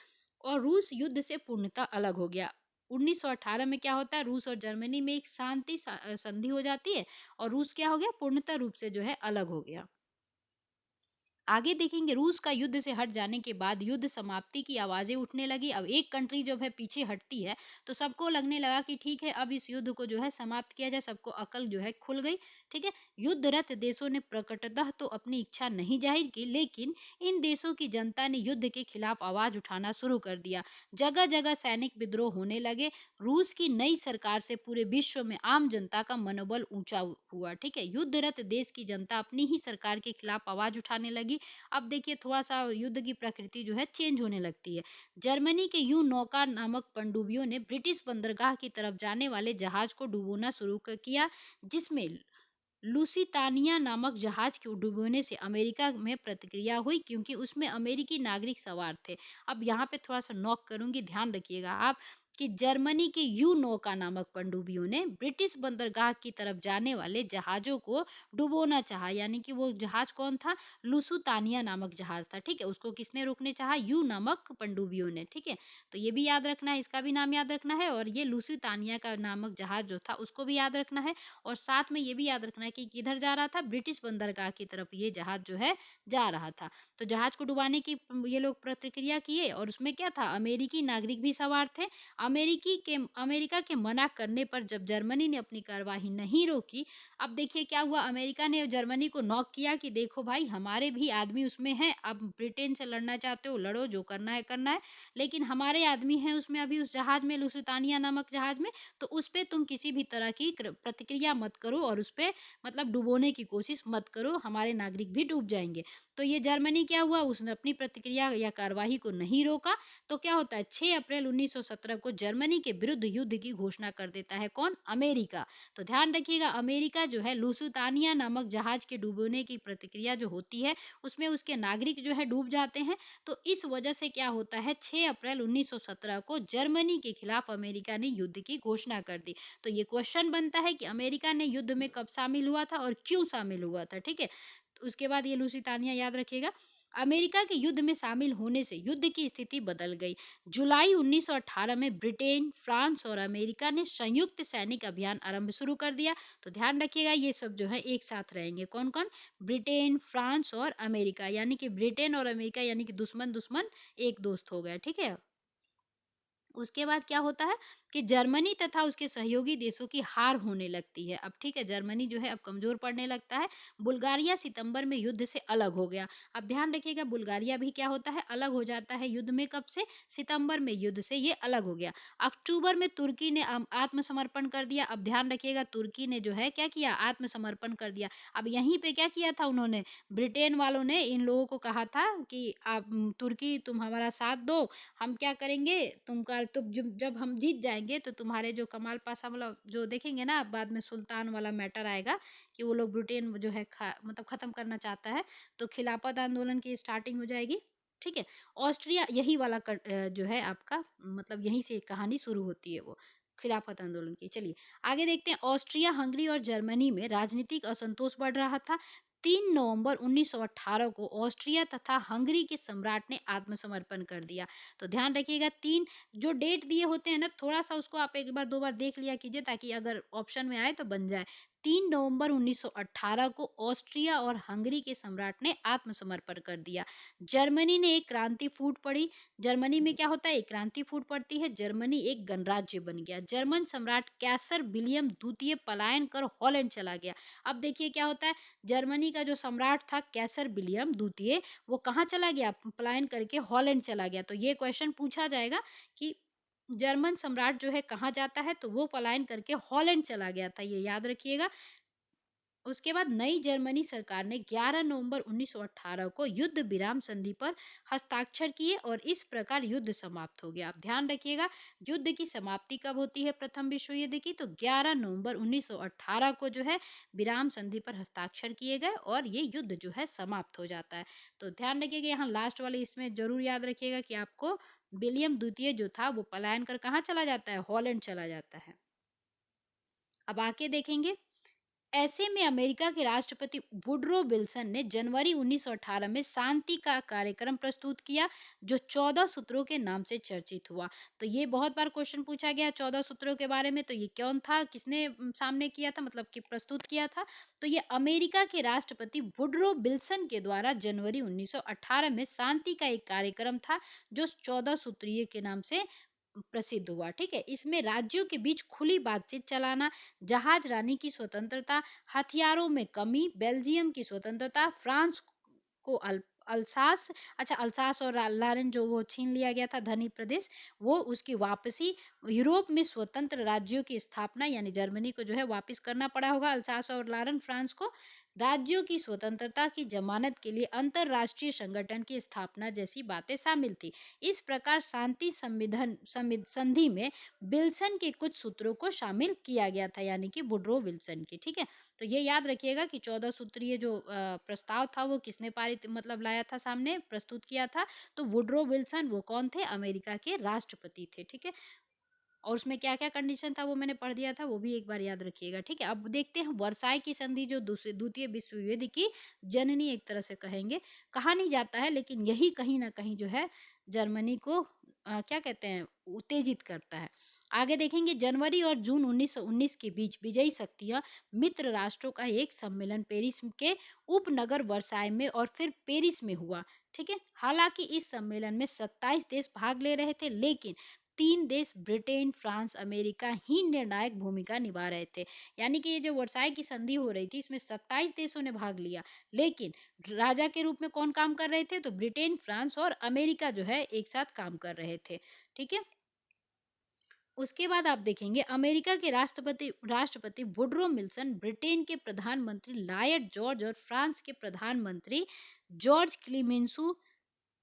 Speaker 1: और रूस युद्ध से पूर्णतः अलग हो गया। 1918 में क्या होता है, रूस और जर्मनी में एक शांति संधि हो जाती है, और रूस क्या हो गया, पूर्णतः रूप से जो है अलग हो गया। आगे देखेंगे, रूस का युद्ध से हट जाने के बाद युद्ध समाप्ति की आवाजें उठने लगी। अब एक कंट्री जब है पीछे हटती है, तो सबको लगने लगा कि ठीक है, अब इस युद्ध को जो है समाप्त किया जाए। सबको अकल जो है खुल गई, ठीक है। युद्धरत देशों ने प्रकटतः तो अपनी इच्छा नहीं जाहिर की, लेकिन इन देशों की जनता ने युद्ध के खिलाफ आवाज उठाना शुरू कर दिया। जगह जगह सैनिक विद्रोह होने लगे। रूस की नई सरकार से पूरे विश्व में आम जनता का मनोबल ऊंचा हुआ, ठीक है। युद्धरत देश की जनता अपनी ही सरकार के खिलाफ आवाज उठाने लगी। अब देखिए, थोड़ा-सा युद्ध की प्रकृति जो है चेंज होने लगती है। जर्मनी के यू नौका नामक पनडुब्बियों ने ब्रिटिश बंदरगाह की तरफ जाने वाले जहाज को डुबोना शुरू किया, जिसमें लुसितानिया नामक जहाज के डुबोने से अमेरिका में प्रतिक्रिया हुई, क्योंकि उसमें अमेरिकी नागरिक सवार थे। अब यहाँ पे थोड़ा सा नॉक करूंगी, ध्यान रखिएगा आप कि जर्मनी के यू नौका नामक पनडुब्बियों ने ब्रिटिश बंदरगाह की तरफ जाने वाले जहाजों को डुबोना चाहा। यानी कि वो जहाज कौन था, लुसुतानिया नामक जहाज था, ठीक है। उसको किसने रोकने चाहा, यू नामक पनडुब्बियों ने, ठीक है। तो ये भी याद रखना है, इसका भी नाम याद रखना है, और ये लुसुतानिया का नामक जहाज जो था उसको भी याद रखना है। और साथ में ये भी याद रखना है कि किधर जा रहा था, ब्रिटिश बंदरगाह की तरफ ये जहाज जो है जा रहा था। तो जहाज को डुबाने की ये लोग प्रतिक्रिया किए, और उसमें क्या था, अमेरिकी नागरिक भी सवार थे। अमेरिका के मना करने पर जब जर्मनी ने अपनी कार्यवाही नहीं रोकी, अब देखिए क्या हुआ, अमेरिका ने जर्मनी को नॉक किया कि देखो भाई, हमारे भी आदमी उसमें हैं, अब ब्रिटेन से लड़ना चाहते हो लड़ो, जो करना है करना है, लेकिन हमारे आदमी हैं उसमें अभी उस जहाज में, लुसितानिया नामक जहाज में, तो उस पे तुम किसी भी तरह की प्रतिक्रिया मत करो, और उस पे मतलब डुबोने की कोशिश मत करो, हमारे नागरिक भी डूब जाएंगे। तो ये जर्मनी क्या हुआ, उसने अपनी प्रतिक्रिया या कार्यवाही को नहीं रोका। तो क्या होता है, 6 अप्रैल 1917 को जर्मनी के विरुद्ध युद्ध की घोषणा कर देता है कौन, अमेरिका। तो ध्यान रखिएगा, अमेरिका जो है लुसुतानिया नामक जहाज के डूबने की प्रतिक्रिया जो होती है, उसमें उसके नागरिक जो है डूब जाते हैं। तो इस वजह से क्या होता है, 6 अप्रैल 1917 को जर्मनी के खिलाफ अमेरिका ने युद्ध की घोषणा कर दी। तो ये क्वेश्चन बनता है कि अमेरिका ने युद्ध में कब शामिल हुआ था और क्यों शामिल हुआ था, ठीक है। तो उसके बाद ये लुसितानिया याद रखिएगा। अमेरिका के युद्ध में शामिल होने से युद्ध की स्थिति बदल गई। जुलाई 1918 में ब्रिटेन, फ्रांस और अमेरिका ने संयुक्त सैनिक अभियान आरंभ शुरू कर दिया। तो ध्यान रखिएगा, ये सब जो है एक साथ रहेंगे, कौन कौन, ब्रिटेन, फ्रांस और अमेरिका, यानी कि ब्रिटेन और अमेरिका यानी कि दुश्मन दुश्मन एक दोस्त हो गया, ठीक है। उसके बाद क्या होता है कि जर्मनी तथा उसके सहयोगी देशों की हार होने लगती है। अब ठीक है, जर्मनी जो है अब कमजोर पड़ने लगता है। बुल्गारिया सितंबर में युद्ध से अलग हो गया। अब ध्यान रखिएगा, बुल्गारिया भी क्या होता है, अलग हो जाता है युद्ध में, कब से, सितंबर में युद्ध से ये अलग हो गया। अक्टूबर में तुर्की ने आत्मसमर्पण कर दिया। अब ध्यान रखिएगा, तुर्की ने जो है क्या किया, आत्मसमर्पण कर दिया। अब यहीं पे क्या किया था उन्होंने, ब्रिटेन वालों ने इन लोगों को कहा था कि आप तुर्की तुम हमारा साथ दो, हम क्या करेंगे, तुम जब जब हम जीत जाएंगे तो तुम्हारे जो कमाल पाशा वाला जो देखेंगे ना, बाद में सुल्तान वाला मैटर आएगा कि वो लोग ब्रिटेन जो है मतलब खत्म करना चाहता है, तो खिलाफत आंदोलन की स्टार्टिंग हो जाएगी, ठीक है। ऑस्ट्रिया यही वाला जो है आपका मतलब यहीं से कहानी शुरू होती है वो खिलाफत आंदोलन की। चलिए आगे देखते हैं, ऑस्ट्रिया, हंगरी और जर्मनी में राजनीतिक असंतोष बढ़ रहा था। 3 नवंबर 1918 को ऑस्ट्रिया तथा हंगरी के सम्राट ने आत्मसमर्पण कर दिया। तो ध्यान रखिएगा, 3 जो डेट दिए होते हैं ना, थोड़ा सा उसको आप एक बार दो बार देख लिया कीजिए, ताकि अगर ऑप्शन में आए तो बन जाए। 3 नवंबर 1918 को ऑस्ट्रिया और हंगरी के सम्राट ने आत्मसमर्पण कर दिया। जर्मनी ने एक क्रांति फूट पड़ी। जर्मनी में क्या होता है, एक क्रांति फूट पड़ती है, जर्मनी एक गणराज्य बन गया। जर्मन सम्राट कैसर विलियम द्वितीय पलायन कर हॉलैंड चला गया। अब देखिए क्या होता है, जर्मनी का जो सम्राट था कैसर विलियम द्वितीय, वो कहाँ चला गया, पलायन करके हॉलैंड चला गया। तो ये क्वेश्चन पूछा जाएगा कि जर्मन सम्राट जो है कहाँ जाता है, तो वो पलायन करके हॉलैंड चला गया था, ये याद रखिएगा। उसके बाद नई जर्मनी सरकार ने 11 नवंबर 1918 को युद्ध विराम संधि पर हस्ताक्षर किए और इस प्रकार युद्ध समाप्त हो गया। अब ध्यान रखिएगा, युद्ध की समाप्ति कब होती है प्रथम विश्व युद्ध की, तो 11 नवंबर 1918 को जो है विराम संधि पर हस्ताक्षर किए गए और ये युद्ध जो है समाप्त हो जाता है। तो ध्यान रखिएगा, यहाँ लास्ट वाले इसमें जरूर याद रखिएगा कि आपको विलियम द्वितीय जो था वो पलायन कर कहाँ चला जाता है, हॉलैंड चला जाता है। अब आके देखेंगे, ऐसे में अमेरिका के राष्ट्रपति वुडरो विल्सन ने जनवरी 1918 में शांति का कार्यक्रम प्रस्तुत किया, जो 14 सूत्रों के नाम से चर्चित हुआ। तो ये बहुत बार क्वेश्चन पूछा गया 14 सूत्रों के बारे में, तो ये कौन था, किसने सामने किया था, मतलब कि प्रस्तुत किया था, तो ये अमेरिका के राष्ट्रपति वुडरो विल्सन के द्वारा जनवरी 1918 में शांति का एक कार्यक्रम था, जो 14 सूत्रीय के नाम से प्रसिद्ध हुआ। ठीक है, इसमें राज्यों के बीच खुली बातचीत चलाना, जहाज रानी की स्वतंत्रता, हथियारों में कमी, बेल्जियम की स्वतंत्रता, फ्रांस को अल्सास, अच्छा अल्सास और लारेन जो वो छीन लिया गया था धनी प्रदेश, वो उसकी वापसी, यूरोप में स्वतंत्र राज्यों की स्थापना, यानी जर्मनी को जो है वापस करना पड़ा होगा अल्सास और लारेन फ्रांस को, राज्यों की स्वतंत्रता की जमानत के लिए अंतरराष्ट्रीय संगठन की स्थापना जैसी बातें शामिल थी। इस प्रकार शांति संधि में विल्सन के कुछ सूत्रों को शामिल किया गया था, यानी कि वुडरो विल्सन की। ठीक है, तो ये याद रखिएगा कि 14 सूत्रीय जो प्रस्ताव था वो किसने पारित मतलब लाया था, सामने प्रस्तुत किया था, तो वुडरो विल्सन। वो कौन थे, अमेरिका के राष्ट्रपति थे। ठीक है, और उसमें क्या क्या कंडीशन था वो मैंने पढ़ दिया था, वो भी एक बार याद रखिएगा। ठीक है, अब देखते हैं वर्साई की संधि, जो द्वितीय विश्व युद्ध की जननी एक तरह से कहेंगे, कहा नहीं जाता है लेकिन यही कहीं ना कहीं जो है जर्मनी को क्या कहते हैं, उत्तेजित करता है। आगे देखेंगे, जनवरी और जून 1919 के बीच विजयी शक्तियां मित्र राष्ट्रों का एक सम्मेलन पेरिस के उपनगर वर्साई में और फिर पेरिस में हुआ। ठीक है, हालांकि इस सम्मेलन में 27 देश भाग ले रहे थे, लेकिन 3 देश ब्रिटेन, फ्रांस, अमेरिका ही निर्णायक भूमिका निभा रहे थे। यानी कि ये जो वर्साई की संधि हो रही थी, इसमें 27 देशों ने भाग लिया, लेकिन राजा के रूप में कौन काम कर रहे थे, तो ब्रिटेन, फ्रांस और अमेरिका जो है एक साथ काम कर रहे थे। ठीक है, उसके बाद आप देखेंगे, अमेरिका के राष्ट्रपति राष्ट्रपति वुडरो विल्सन, ब्रिटेन के प्रधानमंत्री लॉयड जॉर्ज और फ्रांस के प्रधानमंत्री जॉर्ज क्लीमेंसू,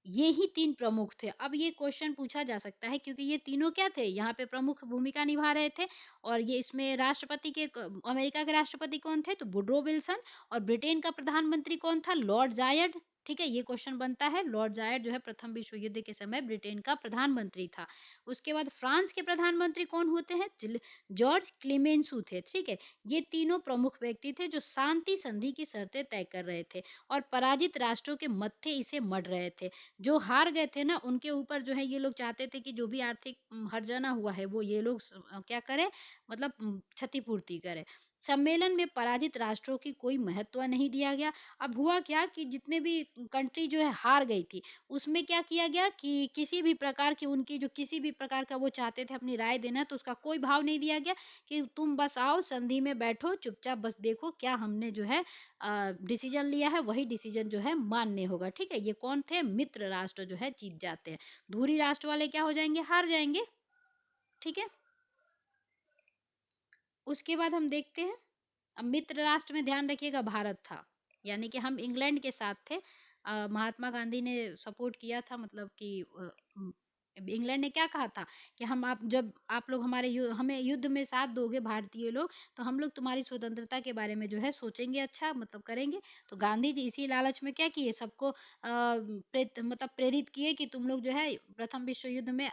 Speaker 1: ये ही 3 प्रमुख थे। अब ये क्वेश्चन पूछा जा सकता है क्योंकि ये तीनों क्या थे, यहाँ पे प्रमुख भूमिका निभा रहे थे, और ये इसमें राष्ट्रपति के अमेरिका के राष्ट्रपति कौन थे, तो वुडरो विल्सन, और ब्रिटेन का प्रधानमंत्री कौन था, लॉर्ड जायड। ठीक है, ये क्वेश्चन बनता है, लॉर्ड जायड जो है प्रथम विश्व युद्ध के समय ब्रिटेन का प्रधानमंत्री था। उसके बाद फ्रांस के प्रधानमंत्री कौन होते हैं, जॉर्ज क्लीमेंसू थे। ठीक है, ये तीनों प्रमुख व्यक्ति थे जो शांति संधि की शर्तें तय कर रहे थे और पराजित राष्ट्रों के मत्थे इसे मढ़ रहे थे। जो हार गए थे ना, उनके ऊपर जो है ये लोग चाहते थे कि जो भी आर्थिक हर्जाना हुआ है वो ये लोग क्या करें, मतलब क्षतिपूर्ति करें। सम्मेलन में पराजित राष्ट्रों की कोई महत्व नहीं दिया गया। अब हुआ क्या कि जितने भी कंट्री जो है हार गई थी, उसमें क्या किया गया कि किसी भी प्रकार की उनकी जो किसी भी प्रकार का वो चाहते थे अपनी राय देना, तो उसका कोई भाव नहीं दिया गया कि तुम बस आओ संधि में बैठो चुपचाप बस देखो क्या हमने जो है डिसीजन लिया है, वही डिसीजन जो है मान्य होगा। ठीक है, ये कौन थे, मित्र राष्ट्र जो है जीत जाते हैं, धूरी राष्ट्र वाले क्या हो जाएंगे, हार जाएंगे। ठीक है, उसके बाद हम देखते हैं, अब मित्र राष्ट्र में ध्यान रखिएगा भारत था, यानी कि हम इंग्लैंड के साथ थे। महात्मा गांधी ने सपोर्ट किया था, मतलब कि इंग्लैंड ने क्या कहा था कि हम आप जब आप लोग हमें युद्ध में साथ दोगे भारतीय लोग, तो हम लोग तुम्हारी स्वतंत्रता के बारे में जो है सोचेंगे, अच्छा मतलब करेंगे। तो गांधी जी इसी लालच में क्या किए, सबको मतलब प्रेरित किए कि तुम लोग जो है प्रथम विश्व युद्ध में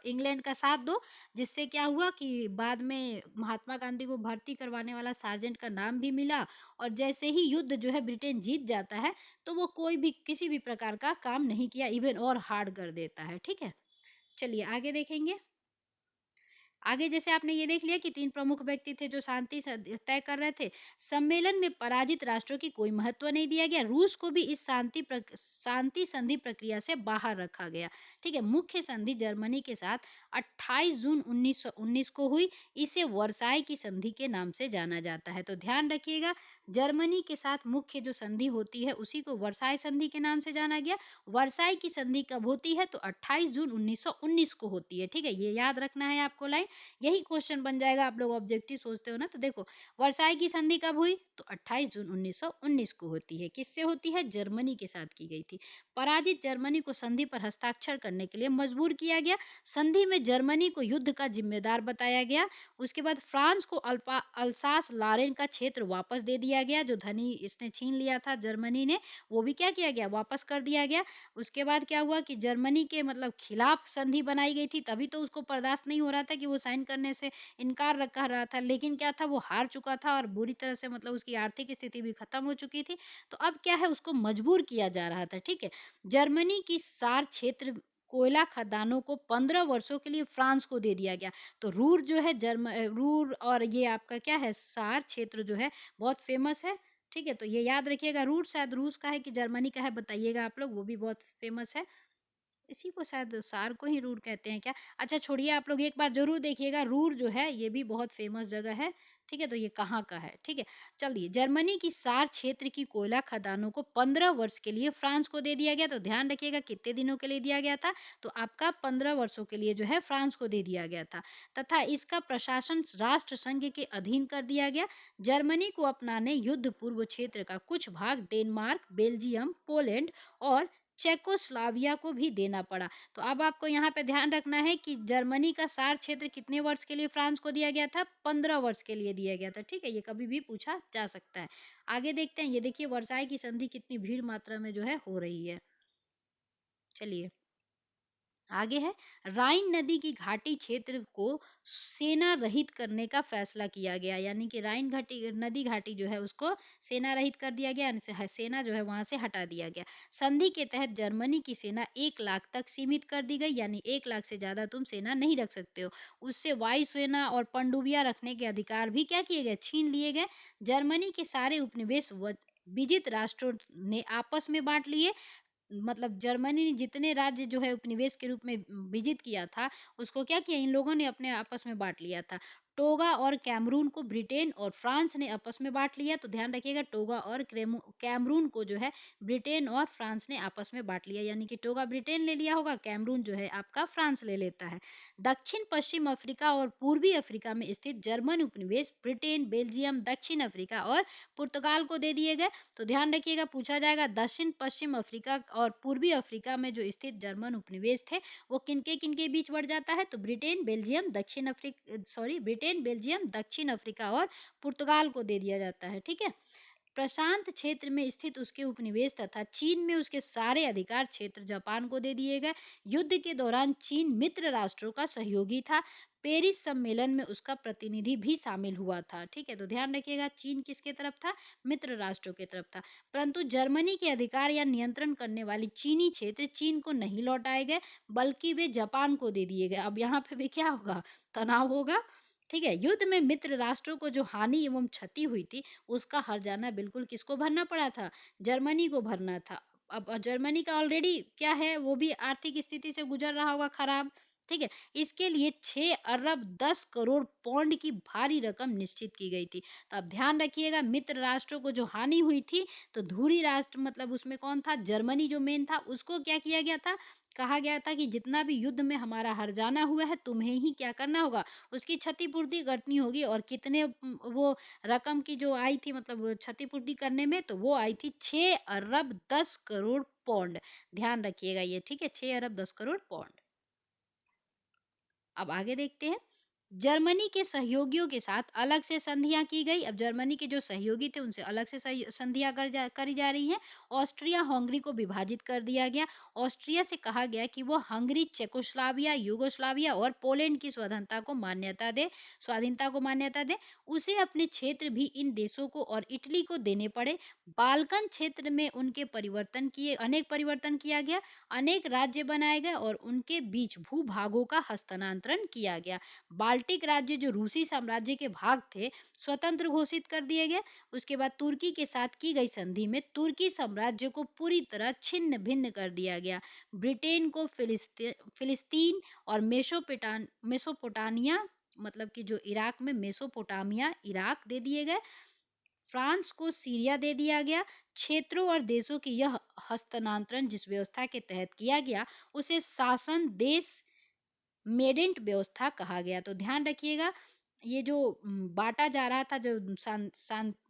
Speaker 1: इंग्लैंड का साथ दो। जिससे क्या हुआ कि बाद में महात्मा गांधी को भर्ती करवाने वाला सार्जेंट का नाम भी मिला, और जैसे ही युद्ध जो है ब्रिटेन जीत जाता है, तो वो कोई भी किसी भी प्रकार का काम नहीं किया, इवन और हार्ड कर देता है। ठीक है, चलिए आगे देखेंगे। आगे जैसे आपने ये देख लिया कि 3 प्रमुख व्यक्ति थे जो शांति तय कर रहे थे। सम्मेलन में पराजित राष्ट्रों की कोई महत्व नहीं दिया गया। रूस को भी इस शांति संधि प्रक्रिया से बाहर रखा गया। ठीक है, मुख्य संधि जर्मनी के साथ 28 जून 1919 को हुई। इसे वर्साई की संधि के नाम से जाना जाता है। तो ध्यान रखिएगा, जर्मनी के साथ मुख्य जो संधि होती है उसी को वर्साई संधि के नाम से जाना गया। वर्साई की संधि कब होती है? तो 28 जून 1919 को होती है। ठीक है, ये याद रखना है आपको लाइन। यही क्वेश्चन बन जाएगा, आप लोग ऑब्जेक्टिव सोचते हो ना, तो देखो वर्साई की संधि कब हुई? तो 28 जून 1919 को होती है। किससे होती है? जर्मनी के साथ की गई थी। पराजित जर्मनी को संधि पर हस्ताक्षर करने के लिए मजबूर किया गया। संधि में जर्मनी को युद्ध का जिम्मेदार बताया गया। उसके बाद फ्रांस को अल्सास लारेन का क्षेत्र वापस दे दिया गया। जो धनी इसने छीन लिया था जर्मनी ने, वो भी क्या किया गया? वापस कर दिया गया। उसके बाद क्या हुआ कि जर्मनी के मतलब खिलाफ संधि बनाई गई थी, तभी तो उसको बर्दाश्त नहीं हो रहा था कि वो साइन करने से इनकार कर रहा था। लेकिन क्या था, वो हार चुका था और बुरी तरह से मतलब उसकी आर्थिक स्थिति भी खत्म हो चुकी थी। तो अब क्या है, उसको मजबूर किया जा रहा था। ठीक है, जर्मनी की सार क्षेत्र कोयला खदानों को 15 वर्षों के लिए फ्रांस को दे दिया गया। तो रूर जो है रूर और ये आपका क्या है, सार क्षेत्र जो है बहुत फेमस है। ठीक है, तो ये याद रखिएगा। रूर शायद रूस का है कि जर्मनी का है, बताइएगा आप लोग, वो भी बहुत फेमस है। इसी को शायद सार को ही रूर कहते हैं क्या? अच्छा छोड़िए, आप लोग एक बार जरूर देखिएगा, रूर जो है ये भी बहुत फेमस जगह है। ठीक है, तो ये कहाँ का है? ठीक है, चलिए, जर्मनी की सार क्षेत्र की कोयला खदानों को 15 वर्ष के लिए फ्रांस को दे दिया गया। तो ध्यान रखिएगा कितने दिनों के लिए दिया गया था? तो आपका 15 वर्षों के लिए जो है फ्रांस को दे दिया गया था। तथा इसका प्रशासन राष्ट्र संघ के अधीन कर दिया गया। जर्मनी को अपनाने युद्ध पूर्व क्षेत्र का कुछ भाग डेनमार्क, बेल्जियम, पोलैंड और चेकोस्लाविया को भी देना पड़ा। तो अब आपको यहाँ पे ध्यान रखना है कि जर्मनी का सार क्षेत्र कितने वर्ष के लिए फ्रांस को दिया गया था? 15 वर्ष के लिए दिया गया था। ठीक है, ये कभी भी पूछा जा सकता है। आगे देखते हैं, ये देखिए वर्साई की संधि कितनी भीड़ मात्रा में जो है हो रही है। चलिए आगे है, राइन नदी की घाटी क्षेत्र को सेना रहित करने का फैसला किया गया। यानी कि राइन घाटी नदी घाटी जो है उसको सेना रहित कर दिया गया, सेना जो है वहां से हटा दिया गया। संधि के तहत जर्मनी की सेना 1 लाख तक सीमित कर दी गई। यानी 1 लाख से ज्यादा तुम सेना नहीं रख सकते हो। उससे वायुसेना और पनडुब्बियां रखने के अधिकार भी क्या किए गए? छीन लिए गए। जर्मनी के सारे उपनिवेश विजित राष्ट्रों ने आपस में बांट लिए। मतलब जर्मनी ने जितने राज्य जो है उपनिवेश के रूप में विजित किया था, उसको क्या किया? इन लोगों ने अपने आपस में बांट लिया था। टोगा और कैमरून को ब्रिटेन और फ्रांस ने आपस में बांट लिया। तो ध्यान रखिएगा, टोगा और कैमरून को जो है ब्रिटेन और फ्रांस ने आपस में बांट लिया। यानी कि टोगा ब्रिटेन ले लिया होगा, कैमरून जो है आपका फ्रांस ले लेता है। दक्षिण पश्चिम अफ्रीका और पूर्वी अफ्रीका में स्थित जर्मन उपनिवेश ब्रिटेन, बेल्जियम, दक्षिण अफ्रीका और पुर्तगाल को दे दिए गए। तो ध्यान रखिएगा, पूछा जाएगा दक्षिण पश्चिम अफ्रीका और पूर्वी अफ्रीका में जो स्थित जर्मन उपनिवेश थे वो किनके बीच बढ़ जाता है? तो ब्रिटेन, बेल्जियम, दक्षिण अफ्रीका और पुर्तगाल को दे दिया जाता है। ठीक है, प्रशांत क्षेत्र में स्थित उसके उपनिवेश तथा चीन में उसके सारे अधिकार क्षेत्र जापान को दे दिए गए। युद्ध के दौरान चीन मित्र राष्ट्रों का सहयोगी था। पेरिस सम्मेलन में उसका प्रतिनिधि भी शामिल हुआ था। ठीक है, तो ध्यान रखिएगा, चीन किसके तरफ था? मित्र राष्ट्रों की तरफ था। परंतु जर्मनी के अधिकार या नियंत्रण करने वाली चीनी क्षेत्र चीन को नहीं लौटाए गए, बल्कि वे जापान को दे दिए गए। अब यहाँ पे भी क्या होगा? तनाव होगा। ठीक है, युद्ध में मित्र राष्ट्रों को जो हानि एवं क्षति हुई थी उसका हर्जाना बिल्कुल किसको भरना पड़ा था? जर्मनी को भरना था। अब जर्मनी का ऑलरेडी क्या है, वो भी आर्थिक स्थिति से गुजर रहा होगा खराब। ठीक है, इसके लिए 6 अरब 10 करोड़ पौंड की भारी रकम निश्चित की गई थी। तो अब ध्यान रखिएगा, मित्र राष्ट्रों को जो हानि हुई थी, तो धुरी राष्ट्र मतलब उसमें कौन था? जर्मनी जो मेन था, उसको क्या किया गया था? कहा गया था कि जितना भी युद्ध में हमारा हर्जाना हुआ है तुम्हें ही क्या करना होगा? उसकी क्षतिपूर्ति करनी होगी। और कितने वो रकम की जो आई थी, मतलब वो क्षतिपूर्ति करने में, तो वो आई थी 6 अरब 10 करोड़ पौंड। ध्यान रखिएगा ये। ठीक है, 6 अरब 10 करोड़ पौंड। अब आगे देखते हैं, जर्मनी के सहयोगियों के साथ अलग से संधियां की गई। अब जर्मनी के जो सहयोगी थे उनसे अलग से संधियां करी जा रही हैं। ऑस्ट्रिया हंगरी को विभाजित कर दिया गया। ऑस्ट्रिया से कहा गया कि वो हंगरी, चेकोस्लाविया, यूगोस्लाविया और पोलैंड की स्वाधीनता को मान्यता दे। उसे अपने क्षेत्र भी इन देशों को और इटली को देने पड़े। बाल्कन क्षेत्र में अनेक परिवर्तन किया गया। अनेक राज्य बनाए गए और उनके बीच भूभागों का हस्तांतरण किया गया। बाल्टिक राज्य जो रूसी साम्राज्य के भाग थे स्वतंत्र घोषित कर दिए गए। उसके बाद तुर्की के साथ की गई संधि में तुर्की साम्राज्य को पूरी तरह छिन्न भिन्न कर दिया गया। ब्रिटेन को फिलिस्तीन और मेसोपोटामिया मतलब कि जो इराक में मेसोपोटामिया इराक दे दिए गए। फ्रांस को सीरिया दे दिया गया। क्षेत्रों और देशों की यह हस्तांतरण जिस व्यवस्था के तहत किया गया उसे शासन देश मेडेंट व्यवस्था कहा गया। तो ध्यान रखिएगा ये जो बांटा जा रहा था, जो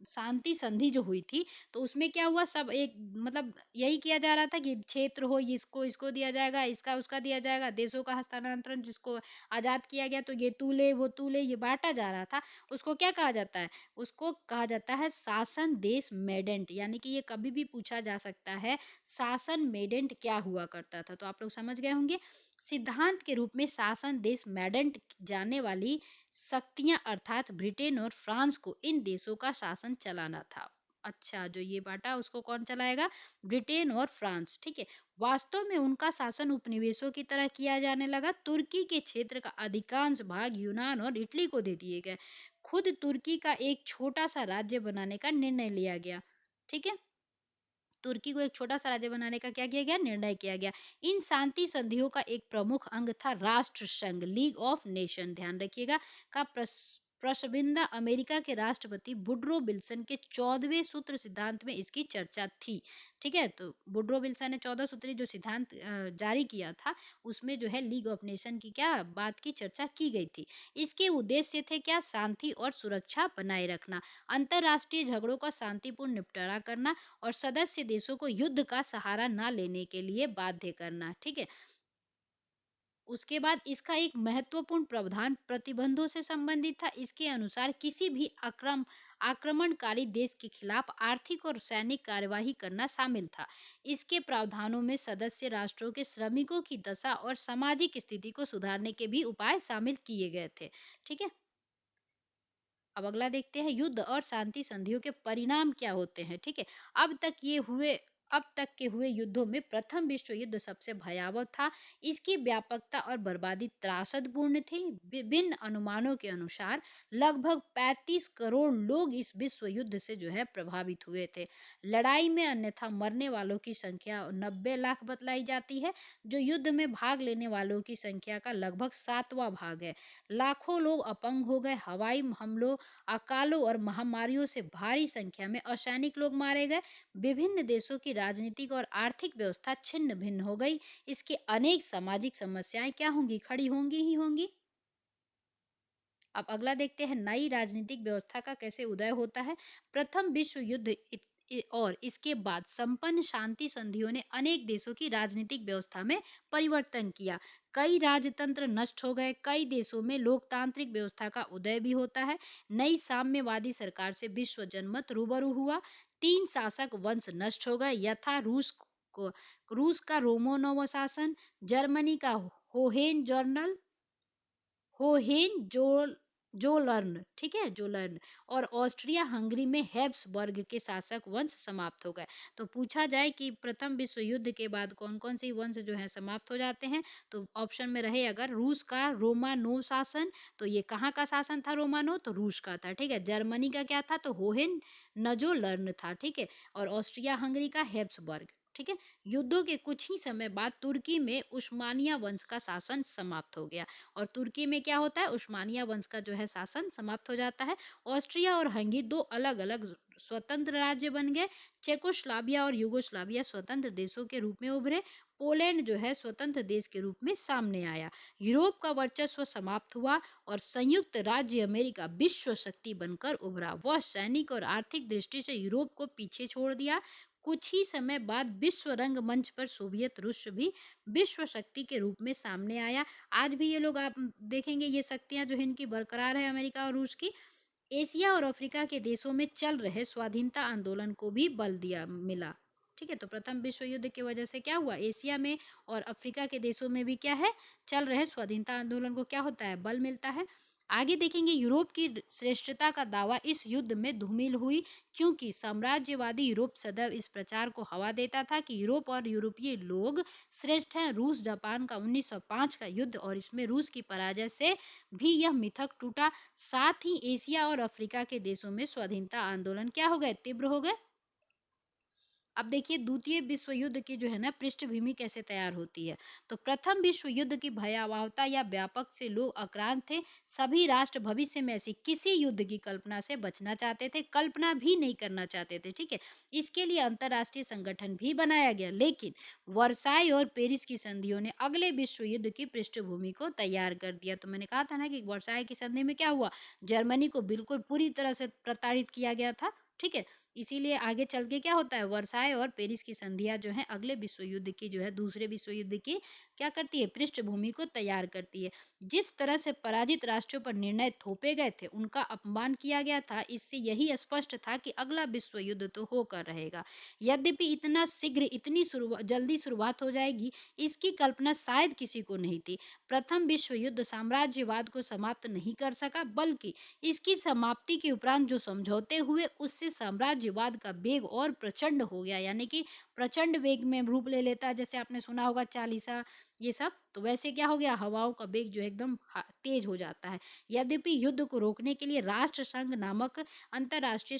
Speaker 1: शांति संधि जो हुई थी, तो उसमें क्या हुआ, सब एक मतलब यही किया जा रहा था कि क्षेत्र हो इसको इसको दिया जाएगा, इसका उसका दिया जाएगा, देशों का हस्तांतरण जिसको आजाद किया गया तो ये तू ले वो तू ले, ये बांटा जा रहा था। उसको क्या कहा जाता है, उसको कहा जाता है शासन देश मेडेंट। यानी कि ये कभी भी पूछा जा सकता है शासन मेडेंट क्या हुआ करता था। तो आप लोग समझ गए होंगे। सिद्धांत के रूप में शासन देश मेडेंट जाने वाली शक्तियां अर्थात ब्रिटेन और फ्रांस को इन देशों का शासन चलाना था। अच्छा, जो ये बांटा उसको कौन चलाएगा, ब्रिटेन और फ्रांस। ठीक है, वास्तव में उनका शासन उपनिवेशों की तरह किया जाने लगा। तुर्की के क्षेत्र का अधिकांश भाग यूनान और इटली को दे दिए गए। खुद तुर्की का एक छोटा सा राज्य बनाने का निर्णय लिया गया। ठीक है, तुर्की को एक छोटा सा राज्य बनाने का क्या किया गया, निर्णय किया गया। इन शांति संधियों का एक प्रमुख अंग था राष्ट्र संघ, लीग ऑफ नेशन, ध्यान रखिएगा, का प्रशंसा अमेरिका के राष्ट्रपति वुडरो विल्सन के 14वें सूत्र सिद्धांत में इसकी चर्चा थी। ठीक है, तो वुडरो विल्सन ने 14 सूत्री जो सिद्धांत जारी किया था उसमें जो है लीग ऑफ नेशन की क्या बात की चर्चा की गई थी। इसके उद्देश्य थे क्या, शांति और सुरक्षा बनाए रखना, अंतरराष्ट्रीय झगड़ों का शांतिपूर्ण निपटारा करना और सदस्य देशों को युद्ध का सहारा ना लेने के लिए बाध्य करना। ठीक है, उसके बाद इसका एक महत्वपूर्ण प्रावधान प्रतिबंधों से संबंधित था। इसके अनुसार किसी भी आक्रमणकारी देश के खिलाफ आर्थिक और सैनिक कार्यवाही करना शामिल था। इसके प्रावधानों में सदस्य राष्ट्रों के श्रमिकों की दशा और सामाजिक स्थिति को सुधारने के भी उपाय शामिल किए गए थे। ठीक है, अब अगला देखते हैं युद्ध और शांति संधियों के परिणाम क्या होते हैं। ठीक है, अब तक के हुए युद्धों में प्रथम विश्व युद्ध सबसे भयावह था। इसकी व्यापकता और बर्बादी त्रासदपूर्ण थी। विभिन्न अनुमानों के अनुसार लगभग 35 करोड़ लोग इस विश्व युद्ध से जो है प्रभावित हुए थे। लड़ाई में अन्यथा मरने वालों की संख्या 90 लाख बतलाई जाती है, जो युद्ध में भाग लेने वालों की संख्या का लगभग 7वां भाग है। लाखों लोग अपंग हो गए। हवाई हमलों, अकालों और महामारियों से भारी संख्या में असैनिक लोग मारे गए। विभिन्न देशों की राजनीतिक और आर्थिक व्यवस्था छिन्न भिन्न हो गई। इसके अनेक सामाजिक समस्याएं क्या होंगी, खड़ी होंगी ही होंगी। अब अगला देखते हैं नई राजनीतिक व्यवस्था का कैसे उदय होता है। प्रथम विश्व युद्ध और इसके बाद संपन्न शांति संधियों ने अनेक देशों की राजनीतिक व्यवस्था में परिवर्तन किया। कई राजतंत्र नष्ट हो गए। कई देशों में लोकतांत्रिक व्यवस्था का उदय भी होता है। नई साम्यवादी सरकार से विश्व जनमत रूबरू हुआ। 3 शासक वंश नष्ट हो गए, यथा रूस का रोमनोव शासन, जर्मनी का होहेन जर्नल होहेन जोलर्न, ठीक है, जोलर्न, और ऑस्ट्रिया हंगरी में हेब्सबर्ग के शासक वंश समाप्त हो गए। तो पूछा जाए कि प्रथम विश्व युद्ध के बाद कौन कौन से वंश जो है समाप्त हो जाते हैं, तो ऑप्शन में रहे अगर रूस का रोमानोव शासन, तो ये कहाँ का शासन था, रोमानोव तो रूस का था। ठीक है, जर्मनी का क्या था, तो होहेन नजोलर्न था। ठीक है, और ऑस्ट्रिया हंगरी का हेब्सबर्ग। ठीक है, युद्धों के कुछ ही समय बाद तुर्की में उस्मानिया वंश का शासन समाप्त हो गया। और तुर्की में क्या होता है, उस्मानिया वंश का जो है शासन समाप्त हो जाता है। ऑस्ट्रिया और हंगरी 2 अलग अलग स्वतंत्र राज्य बन गए। चेकोस्लाविया और युगोस्लाविया स्वतंत्र देशों के रूप में उभरे। पोलैंड जो है स्वतंत्र देश के रूप में सामने आया। यूरोप का वर्चस्व समाप्त हुआ और संयुक्त राज्य अमेरिका विश्व शक्ति बनकर उभरा। वह सैनिक और आर्थिक दृष्टि से यूरोप को पीछे छोड़ दिया। कुछ ही समय बाद विश्व रंगमंच पर सोवियत रूस भी विश्व शक्ति के रूप में सामने आया। आज भी ये लोग आप देखेंगे, ये शक्तियां जो है इनकी बरकरार है, अमेरिका और रूस की। एशिया और अफ्रीका के देशों में चल रहे स्वाधीनता आंदोलन को भी बल दिया मिला। ठीक है, तो प्रथम विश्व युद्ध की वजह से क्या हुआ, एशिया में और अफ्रीका के देशों में भी क्या है, चल रहे स्वाधीनता आंदोलन को क्या होता है, बल मिलता है। आगे देखेंगे यूरोप की श्रेष्ठता का दावा इस युद्ध में धूमिल हुई, क्योंकि साम्राज्यवादी यूरोप सदैव इस प्रचार को हवा देता था कि यूरोप और यूरोपीय लोग श्रेष्ठ हैं। रूस जापान का 1905 का युद्ध और इसमें रूस की पराजय से भी यह मिथक टूटा। साथ ही एशिया और अफ्रीका के देशों में स्वाधीनता आंदोलन क्या हो गए, तीव्र हो गए। अब देखिए द्वितीय विश्व युद्ध की जो है ना पृष्ठभूमि कैसे तैयार होती है। तो प्रथम विश्व युद्ध की भयावहता या व्यापक से लोग आक्रांत थे। सभी राष्ट्र भविष्य में ऐसी किसी युद्ध की कल्पना से बचना चाहते थे, कल्पना भी नहीं करना चाहते थे, ठीक है। इसके लिए अंतरराष्ट्रीय संगठन भी बनाया गया, लेकिन वर्साई और पेरिस की संधियों ने अगले विश्व युद्ध की पृष्ठभूमि को तैयार कर दिया। तो मैंने कहा था ना कि वर्साई की संधि में क्या हुआ, जर्मनी को बिल्कुल पूरी तरह से प्रताड़ित किया गया था, ठीक है। इसीलिए आगे चल के क्या होता है, वर्साई और पेरिस की संधियां जो है अगले विश्व युद्ध की जो है दूसरे विश्व युद्ध की क्या करती है, पृष्ठभूमि को तैयार करती है। जिस तरह से पराजित राष्ट्रों पर निर्णय थोपे गए थे, उनका अपमान किया गया था, इससे यही स्पष्ट था कि अगला विश्व युद्ध तो होकर रहेगा। यद्यपि इतना शीघ्र इतनी जल्दी शुरुआत हो जाएगी, इसकी कल्पना शायद किसी को नहीं थी। प्रथम विश्व युद्ध साम्राज्यवाद को समाप्त नहीं कर सका, बल्कि इसकी समाप्ति के उपरांत जो समझौते हुए उससे साम्राज्यवाद का वेग और प्रचंड हो गया, यानी कि प्रचंड वेग में रूप ले लेता है। जैसे आपने सुना होगा चालीसा, ये सब, तो वैसे क्या हो गया, हवाओं का वेग जो है एकदम तेज हो जाता है। यद्यपि युद्ध को रोकने के लिए राष्ट्र संघ नामक अंतरराष्ट्रीय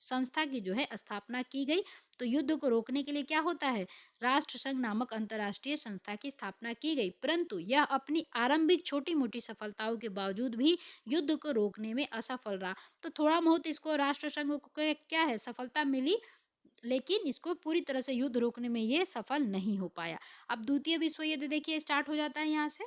Speaker 1: संस्था की जो है स्थापना की गई। तो युद्ध को रोकने के लिए क्या होता है, राष्ट्र संघ नामक अंतरराष्ट्रीय संस्था की स्थापना की गई, परंतु यह अपनी आरंभिक छोटी मोटी सफलताओं के बावजूद भी युद्ध को रोकने में असफल रहा। तो थोड़ा बहुत इसको राष्ट्र संघ को क्या है, सफलता मिली, लेकिन इसको पूरी तरह से युद्ध रोकने में ये सफल नहीं हो पाया। अब द्वितीय विश्व युद्ध देखिए स्टार्ट हो जाता है यहाँ से,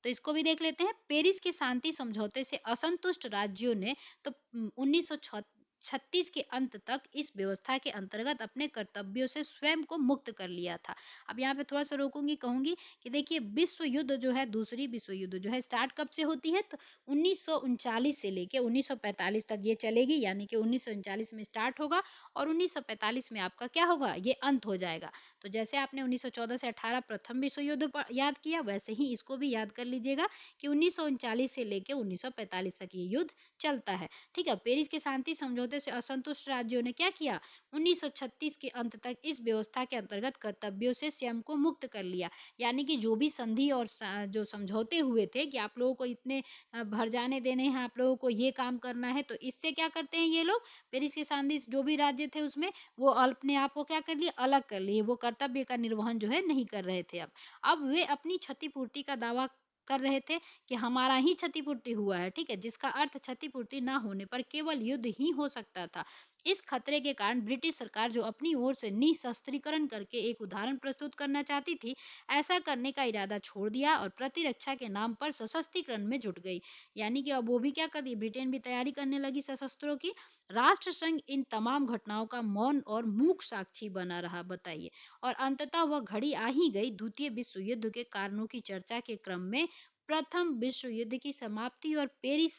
Speaker 1: तो इसको भी देख लेते हैं। पेरिस के शांति समझौते से असंतुष्ट राज्यों ने तो 1936 के अंत तक इस व्यवस्था के अंतर्गत अपने कर्तव्यों से स्वयं को मुक्त कर लिया था। अब यहाँ पे थोड़ा सा रोकूंगी, कहूंगी कि देखिए विश्व युद्ध जो है, दूसरी विश्व युद्ध जो है स्टार्ट कब से होती है, तो 1939 से लेके 1945 तक ये चलेगी, यानी कि 1939 में स्टार्ट होगा और 1945 में आपका क्या होगा, ये अंत हो जाएगा। तो जैसे आपने 1914 से 18 प्रथम विश्व युद्ध याद किया, वैसे ही इसको भी याद कर लीजिएगा कि 1939 से लेकर 1945 तक ये युद्ध चलता है, ठीक है। पेरिस के शांति समझौते से असंतुष्ट राज्यों ने क्या किया, 1936 के अंत तक इस व्यवस्था के अंतर्गत कर्तव्यों से स्वयं को मुक्त कर लिया। यानी कि जो भी संधि और जो समझौते हुए थे कि आप लोगों को इतने भर जाने देने हैं, आप लोगों को ये काम करना है, तो इससे क्या करते हैं ये लोग, पेरिस के शांति जो भी राज्य थे उसमें वो अपने आप को क्या कर लिए, अलग कर लिए, वो कर्तव्य का निर्वहन जो है नहीं कर रहे थे। अब वे अपनी क्षतिपूर्ति का दावा कर रहे थे कि हमारा ही क्षतिपूर्ति हुआ है, ठीक है, जिसका अर्थ क्षतिपूर्ति ना होने पर केवल युद्ध ही हो सकता था। इस खतरे के कारण ब्रिटिश सरकार जो अपनी ओर से निशस्त्रीकरण करके एक उदाहरण प्रस्तुत करना चाहती थी, ऐसा करने का इरादा छोड़ दिया और प्रतिरक्षा के नाम पर सशस्त्रीकरण में जुट गई। यानी कि अब वो भी क्या कर रही, ब्रिटेन भी तैयारी करने लगी सशस्त्रों की। राष्ट्र संघ इन तमाम घटनाओं का मौन और मूक साक्षी बना रहा, बताइए। और अंततः वह घड़ी आ ही गई द्वितीय विश्व युद्ध के कारणों की चर्चा के क्रम में। प्रथम विश्व युद्ध की समाप्ति और पेरिस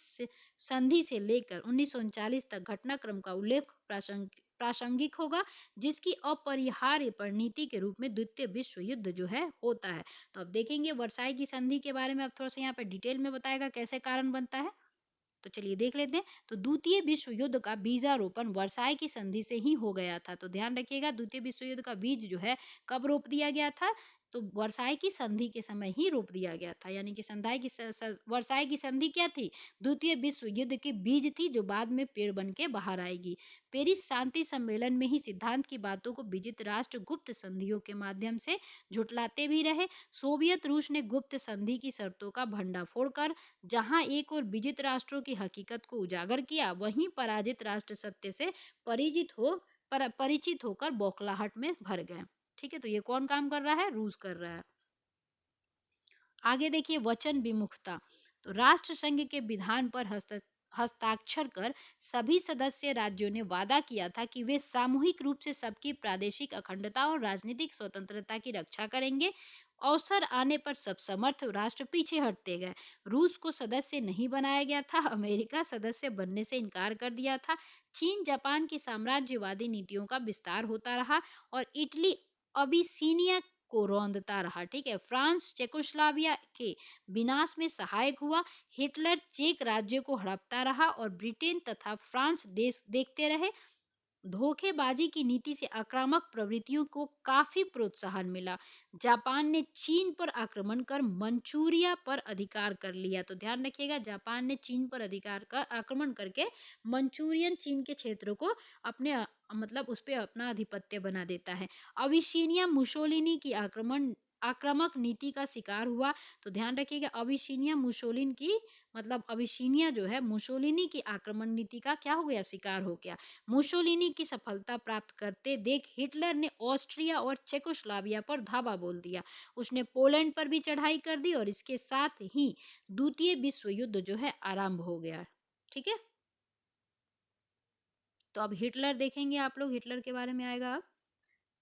Speaker 1: संधि से लेकर 1939 तक घटनाक्रम का उल्लेख प्रासंगिक होगा, जिसकी अपरिहार्य परिणति के रूप में द्वितीय विश्व युद्ध जो है होता है। तो अब देखेंगे वर्साई की संधि के बारे में, अब थोड़ा सा यहाँ पे डिटेल में बताएगा कैसे कारण बनता है। तो चलिए देख लेते हैं। तो द्वितीय विश्व युद्ध का बीजारोपण वर्साई की संधि से ही हो गया था। तो ध्यान रखिएगा द्वितीय विश्व युद्ध का बीज जो है कब रोप दिया गया था, तो वर्साई की संधि के समय ही रोप दिया गया था। यानी कि वर्साई की संधि क्या थी, द्वितीय विश्व युद्ध की बीज थी, जो बाद में पेड़ बन के बाहर आएगी। पेरिस शांति सम्मेलन में ही सिद्धांत की बातों को विजित राष्ट्र गुप्त संधियों के माध्यम से झुटलाते भी रहे। सोवियत रूस ने गुप्त संधि की शर्तों का भंडाफोड़ कर जहां एक और विजित राष्ट्रों की हकीकत को उजागर किया, वहीं पराजित राष्ट्र सत्य से परिचित होकर बौखलाहट में भर गए। ठीक है, तो ये कौन काम कर रहा है, रूस कर रहा है। आगे देखिए वचन विमुखता। तो राष्ट्र संघ के विधान पर हस्ताक्षर कर सभी सदस्य राज्यों ने वादा किया था कि वे सामूहिक रूप से सबकी प्रादेशिक अखंडता और राजनीतिक स्वतंत्रता की रक्षा करेंगे। अवसर आने पर सब समर्थ राष्ट्र पीछे हटते गए। रूस को सदस्य नहीं बनाया गया था, अमेरिका सदस्य बनने से इनकार कर दिया था, चीन जापान की साम्राज्यवादी नीतियों का विस्तार होता रहा और इटली अबिसीनिया को रौंदता रहा। ठीक है, फ्रांस चेकोस्लोवाकिया के विनाश में सहायक हुआ। हिटलर चेक राज्य को हड़पता रहा और ब्रिटेन तथा फ्रांस देश देखते रहे। धोखेबाजी की नीति से आक्रामक प्रवृत्तियों को काफी प्रोत्साहन मिला। जापान ने चीन पर आक्रमण कर मंचूरिया पर अधिकार कर लिया। तो ध्यान रखिएगा, जापान ने चीन पर अधिकार का आक्रमण करके मंचूरियन चीन के क्षेत्रों को अपने मतलब उस पर अपना आधिपत्य बना देता है। अविशीनिया मुसोलिनी की आक्रामक नीति का शिकार हुआ। तो ध्यान रखिएगा, अविशीनिया मुसोलिन की मतलब अविशीनिया जो है मुसोलिनी की आक्रमण नीति का क्या हो गया, शिकार हो गया। मुसोलिनी की सफलता प्राप्त करते देख हिटलर ने ऑस्ट्रिया और चेकोस्लोवाकिया पर धावा बोल दिया। उसने पोलैंड पर भी चढ़ाई कर दी और इसके साथ ही द्वितीय विश्व युद्ध जो है आरंभ हो गया। ठीक है, तो अब हिटलर देखेंगे आप लोग, हिटलर के बारे में आएगा अब।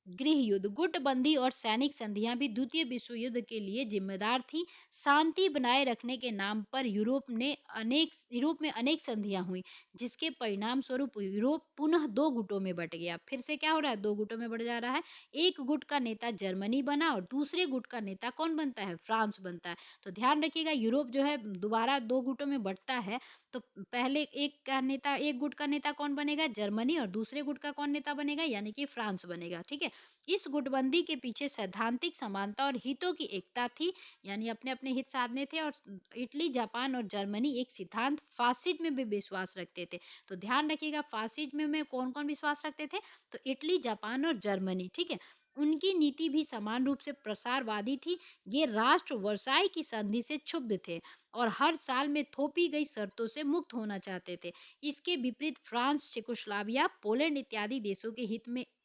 Speaker 1: गृह युद्ध, गुटबंदी और सैनिक संधियां भी द्वितीय विश्व युद्ध के लिए जिम्मेदार थी। शांति बनाए रखने के नाम पर यूरोप में अनेक संधियां हुई, जिसके परिणाम स्वरूप यूरोप पुनः दो गुटों में बट गया। फिर से क्या हो रहा है, दो गुटों में बढ़ जा रहा है। एक गुट का नेता जर्मनी बना और दूसरे गुट का नेता कौन बनता है, फ्रांस बनता है। तो ध्यान रखिएगा, यूरोप जो है दोबारा दो गुटों में बढ़ता है। तो पहले एक गुट का नेता कौन बनेगा, जर्मनी, और दूसरे गुट का कौन नेता बनेगा, यानी कि फ्रांस बनेगा। ठीक है, इस गुटबंदी के पीछे सैद्धांतिक समानता और हितों की एकता थी, यानी अपने अपने हित साधने थे। और इटली, जापान और जर्मनी एक सिद्धांत फासिज्म में भी विश्वास रखते थे। तो ध्यान रखिएगा, फासिज्म में कौन कौन विश्वास रखते थे, तो इटली, जापान और जर्मनी। ठीक है, उनकी नीति भी समान रूप से प्रसारवादी थी। ये राष्ट्र वर्साई की संधि से क्षुब्ध थे और हर साल में थोपी गई शर्तों से मुक्त होना चाहते थे। इसके विपरीत फ्रांस, चेकोस्लोवाकिया, पोलैंड इत्यादि देशों के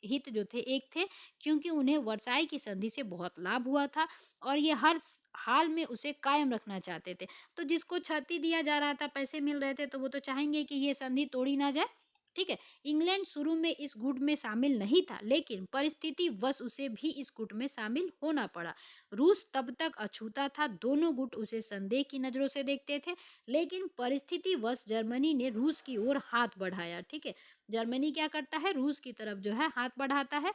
Speaker 1: हित जो थे एक थे, क्योंकि उन्हें वर्साई की संधि से बहुत लाभ हुआ था और ये हर हाल में उसे कायम रखना चाहते थे। तो जिसको क्षति दिया जा रहा था, पैसे मिल रहे थे, तो वो तो चाहेंगे कि ये संधि तोड़ी ना जाए। ठीक है, इंग्लैंड शुरू में इस गुट में शामिल नहीं था, लेकिन परिस्थिति वश उसे भी इस गुट में शामिल होना पड़ा। रूस तब तक अछूता था, दोनों गुट उसे संदेह की नजरों से देखते थे, लेकिन परिस्थिति वश जर्मनी ने रूस की ओर हाथ बढ़ाया। ठीक है, जर्मनी क्या करता है, रूस की तरफ जो है हाथ बढ़ाता है।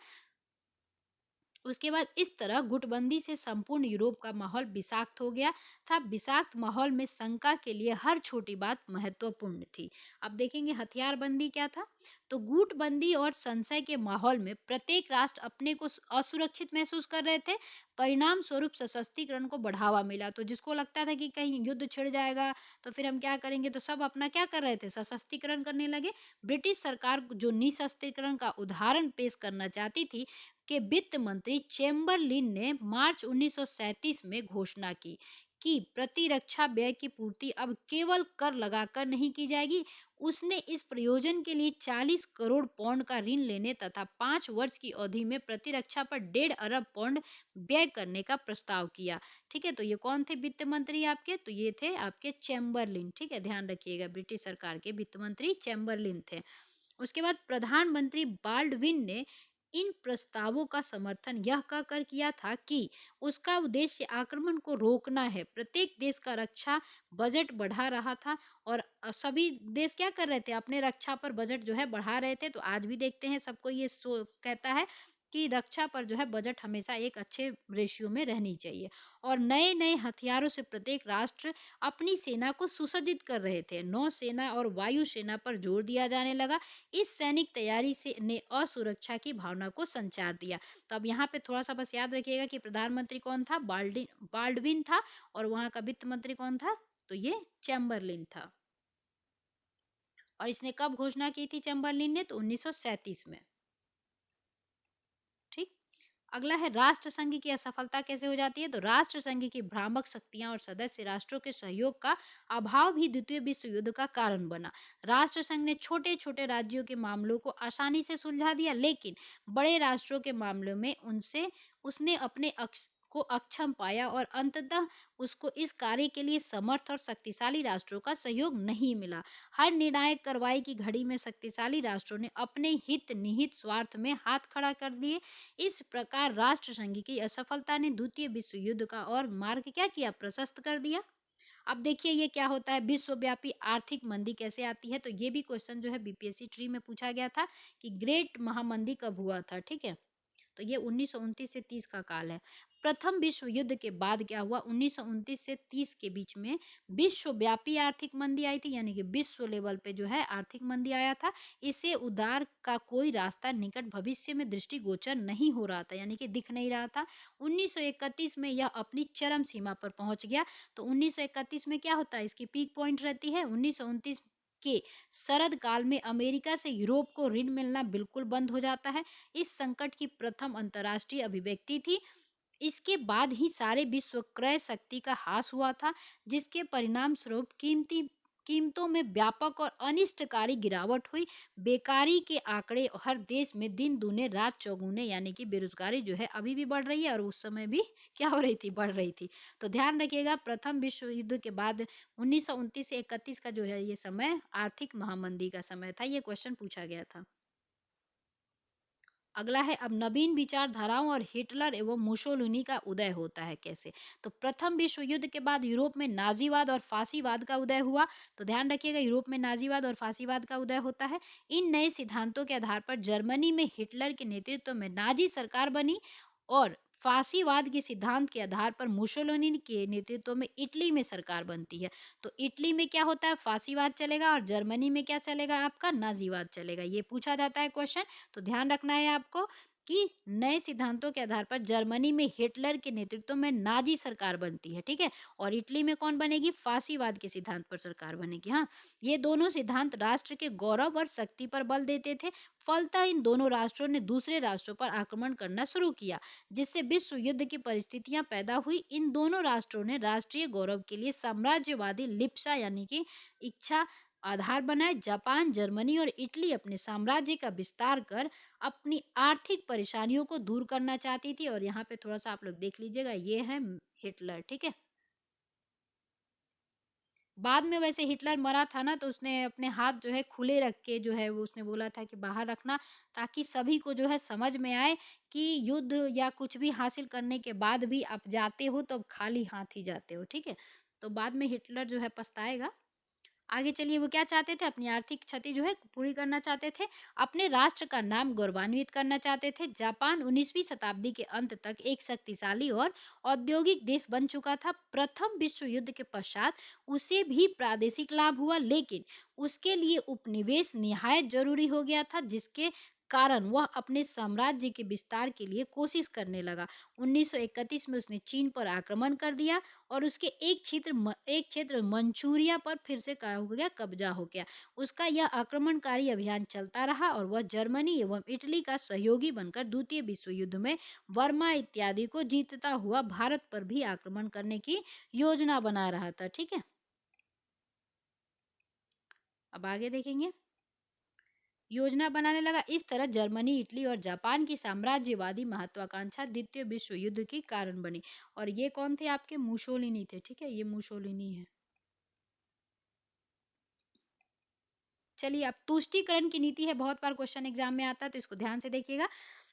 Speaker 1: उसके बाद इस तरह गुटबंदी से संपूर्ण यूरोप का माहौल विषाक्त हो गया था। विषाक्त माहौल में शंका के लिए हर छोटी बात महत्वपूर्ण थी। अब देखेंगे हथियारबंदी क्या था। तो गुटबंदी और संशय के माहौल में प्रत्येक राष्ट्र अपने को असुरक्षित महसूस कर रहे थे। परिणाम स्वरूप सशस्त्रीकरण को बढ़ावा मिला। तो जिसको लगता था कि कहीं युद्ध छिड़ जाएगा तो फिर हम क्या करेंगे, तो सब अपना क्या कर रहे थे, सशस्त्रीकरण करने लगे। ब्रिटिश सरकार जो निशस्त्रीकरण का उदाहरण पेश करना चाहती थी के वित्त मंत्री चेम्बरलिन ने मार्च 1937 में घोषणा की कि प्रतिरक्षा व्यय की पूर्ति अब केवल कर लगाकर नहीं की जाएगी। उसने इस प्रयोजन के लिए 40 करोड़ पाउंड का ऋण लेने तथा 5 वर्ष की अवधि में प्रतिरक्षा पर 1.5 अरब पाउंड व्यय करने का प्रस्ताव किया। ठीक है, तो ये कौन थे वित्त मंत्री आपके, तो ये थे आपके चेम्बरलिन। ठीक है, ध्यान रखिएगा, ब्रिटिश सरकार के वित्त मंत्री चेम्बरलिन थे। उसके बाद प्रधानमंत्री बाल्डविन ने इन प्रस्तावों का समर्थन यह कहकर किया था कि उसका उद्देश्य आक्रमण को रोकना है। प्रत्येक देश का रक्षा बजट बढ़ा रहा था और सभी देश क्या कर रहे थे, अपने रक्षा पर बजट जो है बढ़ा रहे थे। तो आज भी देखते हैं सबको ये कहता है कि रक्षा पर जो है बजट हमेशा एक अच्छे रेशियो में रहनी चाहिए। और नए नए हथियारों से प्रत्येक राष्ट्र अपनी सेना को सुसज्जित कर रहे थे। नौसेना और वायुसेना पर जोर दिया जाने लगा। इस सैनिक तैयारी से ने असुरक्षा की भावना को संचार दिया। तो अब यहाँ पे थोड़ा सा बस याद रखिएगा कि प्रधानमंत्री कौन था, बाल्डविन था, और वहां का वित्त मंत्री कौन था, तो ये चैम्बरलिन था। और इसने कब घोषणा की थी चैम्बरलिन ने, तो 1937 में। ठीक, अगला है राष्ट्र संघ की असफलता कैसे हो जाती है। तो राष्ट्र संघ की भ्रामक शक्तियां और सदस्य राष्ट्रों के सहयोग का अभाव भी द्वितीय विश्व युद्ध का कारण बना। राष्ट्र संघ ने छोटे छोटे राज्यों के मामलों को आसानी से सुलझा दिया, लेकिन बड़े राष्ट्रों के मामलों में उनसे उसने अपने को अक्षम पाया और अंततः उसको इस कार्य के लिए समर्थ और शक्तिशाली राष्ट्रों का सहयोग नहीं मिला। हर निर्णायक कार्रवाई की घड़ी में शक्तिशाली राष्ट्रों ने अपने हित निहित स्वार्थ में हाथ खड़ा कर दिए। इस प्रकार राष्ट्र संघ की असफलता ने द्वितीय विश्व युद्ध का और मार्ग क्या किया, प्रशस्त कर दिया। अब देखिए ये क्या होता है, विश्वव्यापी आर्थिक मंदी कैसे आती है। तो ये भी क्वेश्चन जो है बीपीएससी ट्री में पूछा गया था कि ग्रेट महामंदी कब हुआ था। ठीक है, तो ये 1929 से 30 का काल है। प्रथम विश्व युद्ध के बाद क्या हुआ, 1929 से 30 के बीच में विश्वव्यापी आर्थिक मंदी आई थी, यानी कि विश्व लेवल पे जो है आर्थिक मंदी आया था। इसे उधार का कोई रास्ता निकट भविष्य में दृष्टिगोचर नहीं हो रहा था, यानी कि दिख नहीं रहा था। 1931 में यह अपनी चरम सीमा पर पहुंच गया। तो 1931 में क्या होता है, इसकी पीक पॉइंट रहती है। 1929 के शरद काल में अमेरिका से यूरोप को ऋण मिलना बिल्कुल बंद हो जाता है। इस संकट की प्रथम अंतर्राष्ट्रीय अभिव्यक्ति थी। इसके बाद ही सारे विश्व क्रय शक्ति का ह्रास हुआ था, जिसके परिणाम स्वरूप कीमतों में व्यापक और अनिष्टकारी गिरावट हुई। बेकारी के आंकड़े हर देश में दिन दूने रात चौगुने, यानी कि बेरोजगारी जो है अभी भी बढ़ रही है और उस समय भी क्या हो रही थी, बढ़ रही थी। तो ध्यान रखिएगा, प्रथम विश्व युद्ध के बाद 1929 से 31 का जो है ये समय आर्थिक महामंदी का समय था। ये क्वेश्चन पूछा गया था। अगला है, अब नवीन विचारधाराओं और हिटलर एवं मुसोलिनी का उदय होता है कैसे। तो प्रथम विश्व युद्ध के बाद यूरोप में नाजीवाद और फांसीवाद का उदय हुआ। तो ध्यान रखिएगा, यूरोप में नाजीवाद और फांसीवाद का उदय होता है। इन नए सिद्धांतों के आधार पर जर्मनी में हिटलर के नेतृत्व में नाजी सरकार बनी और फांसीवाद के सिद्धांत के आधार पर मुसोलिनी के नेतृत्व में इटली में सरकार बनती है। तो इटली में क्या होता है, फांसीवाद चलेगा और जर्मनी में क्या चलेगा, आपका नाजीवाद चलेगा। ये पूछा जाता है क्वेश्चन। तो ध्यान रखना है आपको कि नए सिद्धांतों के आधार पर जर्मनी में हिटलर के नेतृत्व में नाजी सरकार बनती है, ठीक है। और इटली में कौन बनेगी, फांसीवाद के सिद्धांत पर सरकार बनेगी। हाँ, ये दोनों सिद्धांत राष्ट्र के गौरव और शक्ति पर बल देते थे। फलतः इन दोनों राष्ट्रों ने दूसरे राष्ट्रों पर आक्रमण करना शुरू किया, जिससे विश्व युद्ध की परिस्थितियां पैदा हुई। इन दोनों राष्ट्रों ने राष्ट्रीय गौरव के लिए साम्राज्यवादी लिप्सा यानी कि इच्छा आधार बनाए। जापान, जर्मनी और इटली अपने साम्राज्य का विस्तार कर अपनी आर्थिक परेशानियों को दूर करना चाहती थी। और यहाँ पे थोड़ा सा आप लोग देख लीजिएगा, ये है हिटलर, ठीक है। बाद में वैसे हिटलर मरा था ना, तो उसने अपने हाथ जो है खुले रख के जो है वो उसने बोला था कि बाहर रखना, ताकि सभी को जो है समझ में आए कि युद्ध या कुछ भी हासिल करने के बाद भी आप जाते हो तो खाली हाथ ही जाते हो, ठीक है। तो बाद में हिटलर जो है पछताएगा। आगे चलिए, वो क्या चाहते थे, अपनी आर्थिक क्षति जो है पूरी करना चाहते थे, अपने राष्ट्र का नाम गौरवान्वित करना चाहते थे। जापान 19वीं शताब्दी के अंत तक एक शक्तिशाली और औद्योगिक देश बन चुका था। प्रथम विश्व युद्ध के पश्चात उसे भी प्रादेशिक लाभ हुआ, लेकिन उसके लिए उपनिवेश निहायत जरूरी हो गया था, जिसके कारण वह अपने साम्राज्य के विस्तार के लिए कोशिश करने लगा। 1931 में उसने चीन पर आक्रमण कर दिया और उसके एक क्षेत्र मंचूरिया पर फिर से क्या हो गया, कब्जा हो गया। उसका यह आक्रमणकारी अभियान चलता रहा और वह जर्मनी एवं इटली का सहयोगी बनकर द्वितीय विश्व युद्ध में बर्मा इत्यादि को जीतता हुआ भारत पर भी आक्रमण करने की योजना बना रहा था, ठीक है। अब आगे देखेंगे, योजना बनाने लगा। इस तरह जर्मनी, इटली और जापान की साम्राज्यवादी महत्वाकांक्षा द्वितीय विश्व युद्ध की कारण बनी। और ये कौन थे, आपके मुसोलिनी थे, ठीक है, ये मुसोलिनी है। चलिए, अब तुष्टीकरण की नीति है, बहुत बार क्वेश्चन एग्जाम में आता है, तो इसको ध्यान से देखिएगा।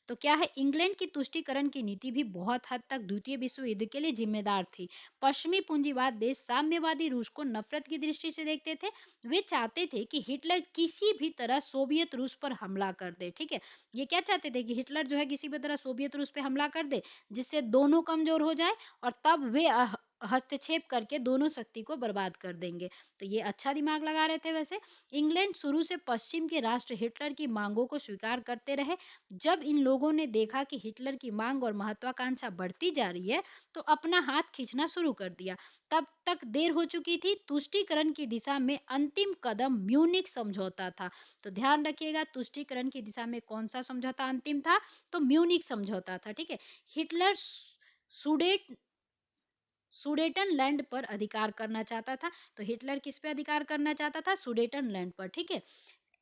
Speaker 1: तो क्या है, इंग्लैंड की तुष्टीकरण की नीति भी बहुत हद तक द्वितीय विश्व युद्ध के लिए जिम्मेदार थी। पश्चिमी पूंजीवाद देश साम्यवादी रूस को नफरत की दृष्टि से देखते थे। वे चाहते थे कि हिटलर किसी भी तरह सोवियत रूस पर हमला कर दे, ठीक है। ये क्या चाहते थे कि हिटलर जो है किसी भी तरह सोवियत रूस पे हमला कर दे, जिससे दोनों कमजोर हो जाए और तब वे हस्तक्षेप करके दोनों शक्ति को बर्बाद कर देंगे। तो ये अच्छा दिमाग लगा रहे थे वैसे। इंग्लैंड शुरू से पश्चिम के राष्ट्र हिटलर की मांगों को स्वीकार करते रहे। जब इन लोगों ने देखा कि हिटलर की मांग और महत्वाकांक्षा बढ़ती जा रही है, तो अपना हाथ खींचना शुरू कर दिया। तब तक देर हो चुकी थी। तुष्टीकरण की दिशा में अंतिम कदम म्यूनिख समझौता था। तो ध्यान रखिएगा, तुष्टीकरण की दिशा में कौन सा समझौता अंतिम था, तो म्यूनिख समझौता था, ठीक है। हिटलर सुडेट सुडेटन लैंड पर अधिकार करना चाहता था। तो हिटलर किस पे अधिकार करना चाहता था, सुडेटन लैंड पर, ठीक है।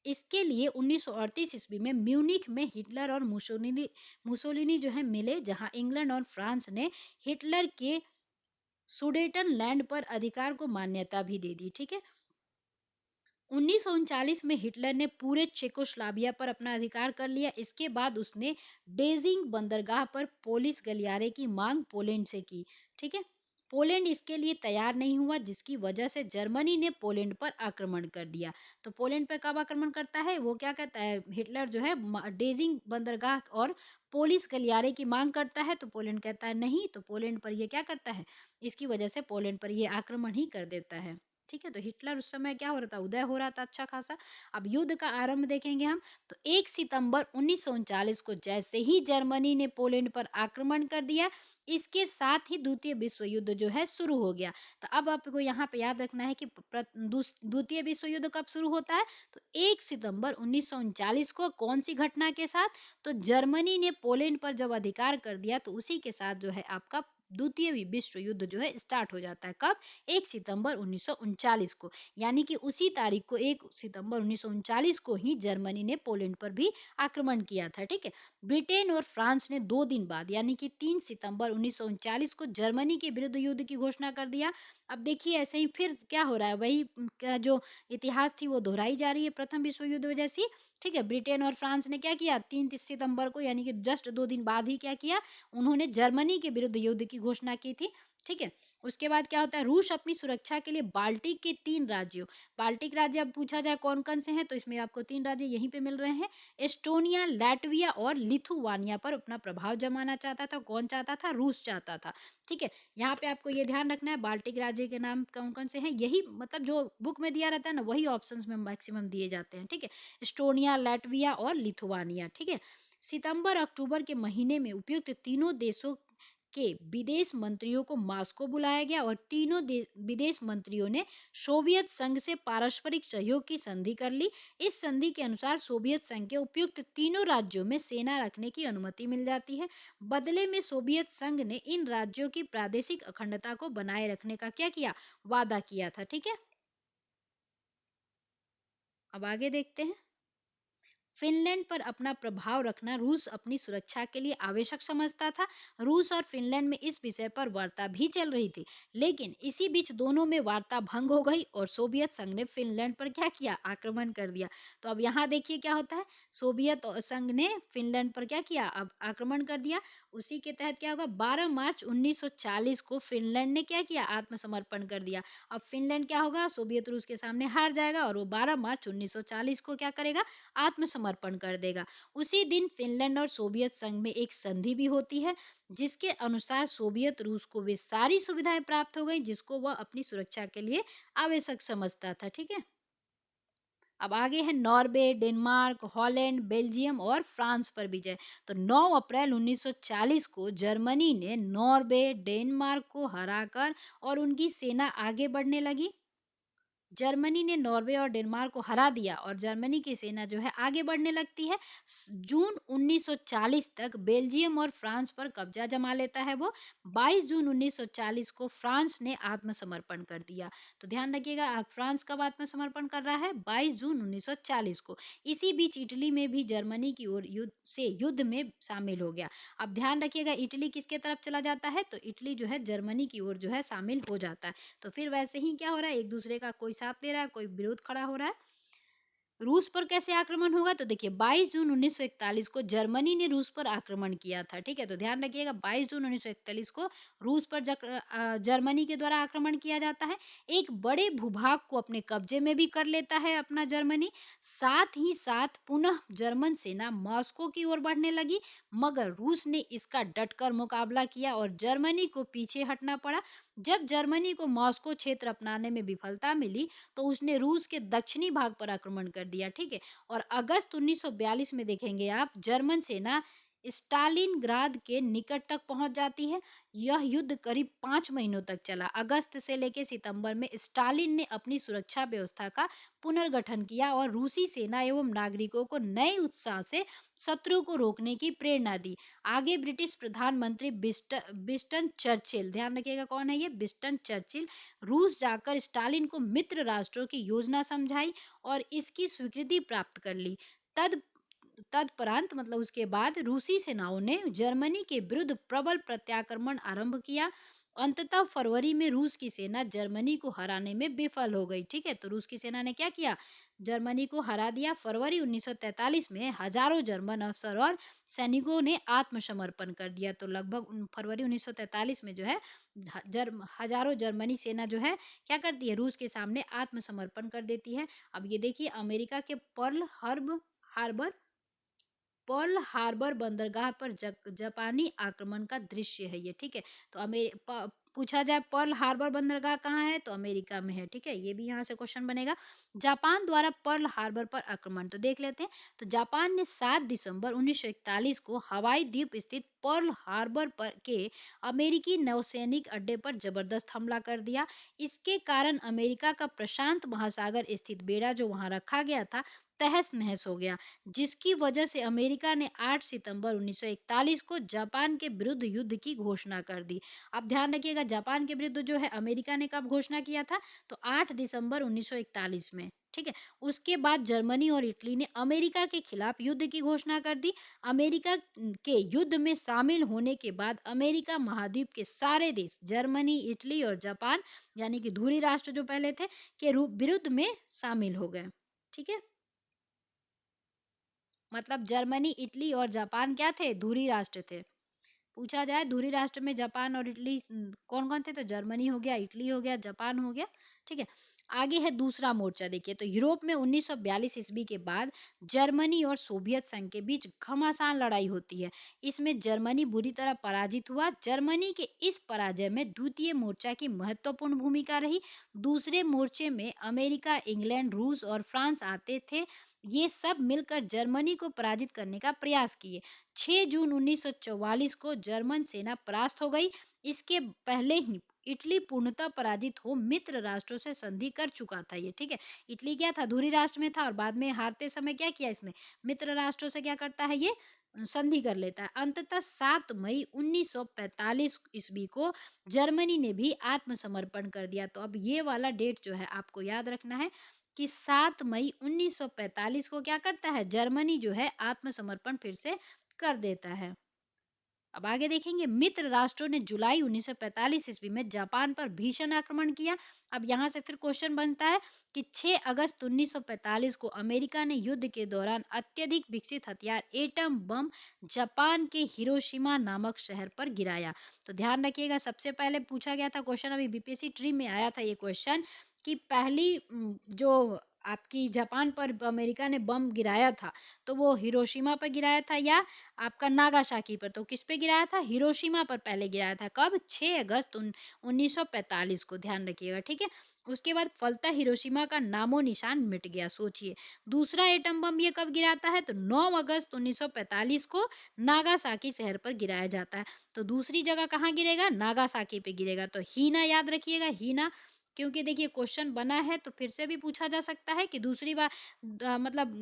Speaker 1: इसके लिए 1938 ईस्वी में म्यूनिख में हिटलर और मुसोलिनी जो है मिले, जहां इंग्लैंड और फ्रांस ने हिटलर के सुडेटन लैंड पर अधिकार को मान्यता भी दे दी, ठीक है। 1939 में हिटलर ने पूरे चेकोस्लोवाकिया पर अपना अधिकार कर लिया। इसके बाद उसने डेजिंग बंदरगाह पर पोलिस गलियारे की मांग पोलैंड से की, ठीक है। पोलैंड इसके लिए तैयार नहीं हुआ, जिसकी वजह से जर्मनी ने पोलैंड पर आक्रमण कर दिया। तो पोलैंड पर कब आक्रमण करता है, वो क्या कहता है, हिटलर जो है डेजिंग बंदरगाह और पोलिस गलियारे की मांग करता है, तो पोलैंड कहता है नहीं, तो पोलैंड पर ये क्या करता है, इसकी वजह से पोलैंड पर ये आक्रमण ही कर देता है। ठीक है, तो हिटलर उस समय क्या हो रहा था, उदय हो रहा था अच्छा खासा। अब युद्ध का आरंभ देखेंगे हम, तो 1 सितंबर 1939 को जैसे ही जर्मनी ने पोलैंड पर आक्रमण कर दिया, इसके साथ ही द्वितीय विश्व युद्ध जो है शुरू हो गया। तो अब आपको यहाँ पे याद रखना है कि द्वितीय विश्व युद्ध कब शुरू होता है, तो 1 सितंबर 1939 को कौन सी घटना के साथ, तो जर्मनी ने पोलैंड पर जब अधिकार कर दिया, तो उसी के साथ जो है आपका द्वितीय विश्व युद्ध जो है स्टार्ट हो जाता है। कब, 1 सितंबर 1939 को। यानी कि उसी तारीख को 1 सितंबर 1939 को ही जर्मनी ने पोलैंड पर भी आक्रमण किया था। ठीक है, ब्रिटेन और फ्रांस ने 2 दिन बाद यानी कि 3 सितंबर 1939 को जर्मनी के विरुद्ध युद्ध की घोषणा कर दिया। अब देखिए ऐसे ही फिर क्या हो रहा है, वही जो इतिहास थी वो दोहराई जा रही है प्रथम विश्व युद्ध जैसी। ठीक है, ब्रिटेन और फ्रांस ने क्या किया, 3 सितंबर को यानी कि जस्ट 2 दिन बाद ही क्या किया, उन्होंने जर्मनी के विरुद्ध युद्ध की घोषणा की थी। ठीक है, उसके बाद क्या होता है, रूस अपनी सुरक्षा के लिए बाल्टिक के 3 राज्यों, बाल्टिक राज्य अब पूछा जाए कौन कौन से हैं, तो इसमें आपको 3 राज्य यहीं पे मिल रहे हैं, एस्टोनिया, लाटविया और लिथुआनिया पर अपना प्रभाव जमाना चाहता था। कौन चाहता था, रूस चाहता था। ठीक है, यहाँ पे आपको ये ध्यान रखना है बाल्टिक राज्य के नाम कौन कौन से हैं, यही मतलब जो बुक में दिया रहता है ना, वही ऑप्शंस में मैक्सिमम दिए जाते हैं। ठीक है, एस्टोनिया, लाटविया और लिथुआनिया। ठीक है, सितंबर अक्टूबर के महीने में उपयुक्त तीनों देशों के विदेश मंत्रियों को मास्को बुलाया गया और तीनों विदेश मंत्रियों ने सोवियत संघ से पारस्परिक सहयोग की संधि कर ली। इस संधि के अनुसार सोवियत संघ के उपयुक्त तीनों राज्यों में सेना रखने की अनुमति मिल जाती है। बदले में सोवियत संघ ने इन राज्यों की प्रादेशिक अखंडता को बनाए रखने का क्या किया, वादा किया था। ठीक है, अब आगे देखते हैं। फिनलैंड पर अपना प्रभाव रखना रूस अपनी सुरक्षा के लिए आवश्यक समझता था। रूस और फिनलैंड में इस विषय पर वार्ता भी चल रही थी, लेकिन इसी बीच दोनों में वार्ता भंग हो गई और सोवियत संघ ने फिनलैंड पर क्या किया, आक्रमण कर दिया। तो अब यहाँ देखिए क्या होता है, सोवियत संघ ने फिनलैंड पर क्या किया, अब आक्रमण कर दिया। उसी के तहत क्या होगा, 12 मार्च 1940 को फिनलैंड ने क्या किया, आत्मसमर्पण कर दिया। अब फिनलैंड क्या होगा, सोवियत रूस के सामने हार जाएगा और वो 12 मार्च 1940 को क्या करेगा, आत्मसमर्पण कर देगा। उसी दिन फिनलैंड और सोवियत संघ में एक संधि भी होती है, जिसके अनुसार सोवियत रूस को वे सारी सुविधाएं प्राप्त हो गई जिसको वह अपनी सुरक्षा के लिए आवश्यक समझता था। ठीक है, अब आगे है नॉर्वे, डेनमार्क, हॉलैंड, बेल्जियम और फ्रांस पर विजय। तो 9 अप्रैल 1940 को जर्मनी ने नॉर्वे, डेनमार्क को हराकर और उनकी सेना आगे बढ़ने लगी। जर्मनी ने नॉर्वे और डेनमार्क को हरा दिया और जर्मनी की सेना जो है आगे बढ़ने लगती है। जून 1940 तक बेल्जियम और फ्रांस पर कब्जा जमा लेता है वो। 22 जून 1940 को फ्रांस ने आत्मसमर्पण कर दिया। तो ध्यान रखिएगा, फ्रांस कब आत्मसमर्पण कर रहा है, 22 जून 1940 को। इसी बीच इटली में भी जर्मनी की ओर युद्ध में शामिल हो गया। अब ध्यान रखिएगा, इटली किसके तरफ चला जाता है, तो इटली जो है जर्मनी की ओर जो है शामिल हो जाता है। तो फिर वैसे ही क्या हो रहा है, एक दूसरे का कोई साथ दे रहा है, कोई विरोध खड़ा हो रहा है। रूस पर कैसे आक्रमण होगा, तो देखिए 22 जून 1941 को जर्मनी ने रूस पर आक्रमण किया था। ठीक है, तो ध्यान रखिएगा 22 जून 1941 को रूस पर जर्मनी के द्वारा आक्रमण किया जाता है। एक बड़े भूभाग को अपने कब्जे में भी कर लेता है अपना जर्मनी। साथ ही साथ पुनः जर्मन सेना मॉस्को की ओर बढ़ने लगी, मगर रूस ने इसका डटकर मुकाबला किया और जर्मनी को पीछे हटना पड़ा। जब जर्मनी को मॉस्को क्षेत्र अपनाने में विफलता मिली, तो उसने रूस के दक्षिणी भाग पर आक्रमण कर दिया। ठीक है, और अगस्त 1942 में देखेंगे आप, जर्मन सेना स्टालिनग्राद के निकट तक पहुंच जाती है। यह युद्ध करीब 5 महीनों तक चला। अगस्त से लेकर सितंबर में स्टालिन ने अपनी सुरक्षा व्यवस्था का पुनर्गठन किया और रूसी सेना एवं नागरिकों को नए उत्साह से शत्रु को रोकने की प्रेरणा दी। आगे ब्रिटिश प्रधानमंत्री बिस्टन चर्चिल, ध्यान रखिएगा कौन है ये, बिस्टन चर्चिल, रूस जाकर स्टालिन को मित्र राष्ट्रों की योजना समझाई और इसकी स्वीकृति प्राप्त कर ली। तद तदपरांत मतलब उसके बाद रूसी सेनाओं ने जर्मनी के विरुद्ध प्रबल प्रत्याक्रमण आरंभ किया। अंततः फरवरी में रूस की सेना जर्मनी को हराने में विफल हो गई। ठीक है, तो रूस की सेना ने क्या किया, जर्मनी को हरा दिया। फरवरी 1943 में हजारों जर्मन अफसर और सैनिकों ने आत्मसमर्पण कर दिया। तो लगभग फरवरी 1943 में जो है हजारों जर्मनी सेना जो है क्या करती है, रूस के सामने आत्मसमर्पण कर देती है। अब ये देखिए अमेरिका के हार्बर पर्ल हार्बर बंदरगाह पर जापानी आक्रमण का दृश्य है ये। ठीक है, तो पूछा जाए पर्ल हार्बर बंदरगाह कहाँ है, तो अमेरिका में है। ठीक है, ये भी यहाँ से क्वेश्चन बनेगा। जापान द्वारा पर्ल हार्बर पर आक्रमण, तो देख लेते हैं। तो जापान ने 7 दिसंबर 1941 को हवाई द्वीप स्थित पर्ल हार्बर पर के अमेरिकी नौसैनिक अड्डे पर जबरदस्त हमला कर दिया। इसके कारण अमेरिका का प्रशांत महासागर स्थित बेड़ा जो वहां रखा गया था तहस नहस हो गया, जिसकी वजह से अमेरिका ने 8 सितंबर 1941 को जापान के विरुद्ध युद्ध की घोषणा कर दी। अब ध्यान रखिएगा जापान के विरुद्ध जो है अमेरिका ने कब घोषणा किया था, तो 8 दिसंबर 1941 में। ठीक है, उसके बाद जर्मनी और इटली ने अमेरिका के खिलाफ युद्ध की घोषणा कर दी। अमेरिका के युद्ध में शामिल होने के बाद अमेरिका महाद्वीप के सारे देश जर्मनी, इटली और जापान यानी कि धुरी राष्ट्र जो पहले थे के विरुद्ध में शामिल हो गए। ठीक है, मतलब जर्मनी, इटली और जापान क्या थे, धुरी राष्ट्र थे। पूछा जाए धुरी राष्ट्र में जापान और इटली कौन कौन थे, तो जर्मनी हो गया, इटली हो गया, जापान हो गया। ठीक है, आगे है दूसरा मोर्चा। देखिए तो यूरोप में 1942 ईस्वी के बाद जर्मनी और सोवियत संघ के बीच घमासान लड़ाई होती है। इसमें जर्मनी बुरी तरह पराजित हुआ। जर्मनी के इस पराजय में द्वितीय मोर्चा की महत्वपूर्ण भूमिका रही। दूसरे मोर्चे में अमेरिका, इंग्लैंड, रूस और फ्रांस आते थे। ये सब मिलकर जर्मनी को पराजित करने का प्रयास किए। 6 जून 1944 को जर्मन सेना परास्त हो गई। इसके पहले ही इटली पूर्णतः पराजित हो मित्र राष्ट्रों से संधि कर चुका था ये। ठीक है, इटली क्या था, धुरी राष्ट्र में था और बाद में हारते समय क्या किया इसने, मित्र राष्ट्रों से क्या करता है ये, संधि कर लेता है। अंततः 7 मई 1945 ईस्वी को जर्मनी ने भी आत्मसमर्पण कर दिया। तो अब ये वाला डेट जो है आपको याद रखना है कि 7 मई 1945 को क्या करता है, जर्मनी जो है आत्मसमर्पण फिर से कर देता है। अब आगे देखेंगे मित्र राष्ट्रों ने जुलाई 1945 ईस्वी में जापान पर भीषण आक्रमण किया। अब यहाँ से फिर क्वेश्चन बनता है कि 6 अगस्त 1945 को अमेरिका ने युद्ध के दौरान अत्यधिक विकसित हथियार एटम बम जापान के हिरोशिमा नामक शहर पर गिराया। तो ध्यान रखिएगा सबसे पहले पूछा गया था क्वेश्चन, अभी बीपीएससी ट्री में आया था ये क्वेश्चन कि पहली जो आपकी जापान पर अमेरिका ने बम गिराया था तो वो हिरोशिमा पर गिराया था या आपका नागासाकी पर, तो किस पे गिराया था, हिरोशिमा पर पहले गिराया था। कब, 6 अगस्त 1945 को, ध्यान रखिएगा। ठीक है, उसके बाद फलतः हिरोशिमा का नामो निशान मिट गया। सोचिए दूसरा एटम बम ये कब गिराता है, तो 9 अगस्त 1945 को नागासाकी शहर पर गिराया जाता है। तो दूसरी जगह कहाँ गिरेगा, नागासाकी पे गिरेगा। तो हीना याद रखिएगा, हीना, क्योंकि देखिए क्वेश्चन बना है तो फिर से भी पूछा जा सकता है कि दूसरी बार मतलब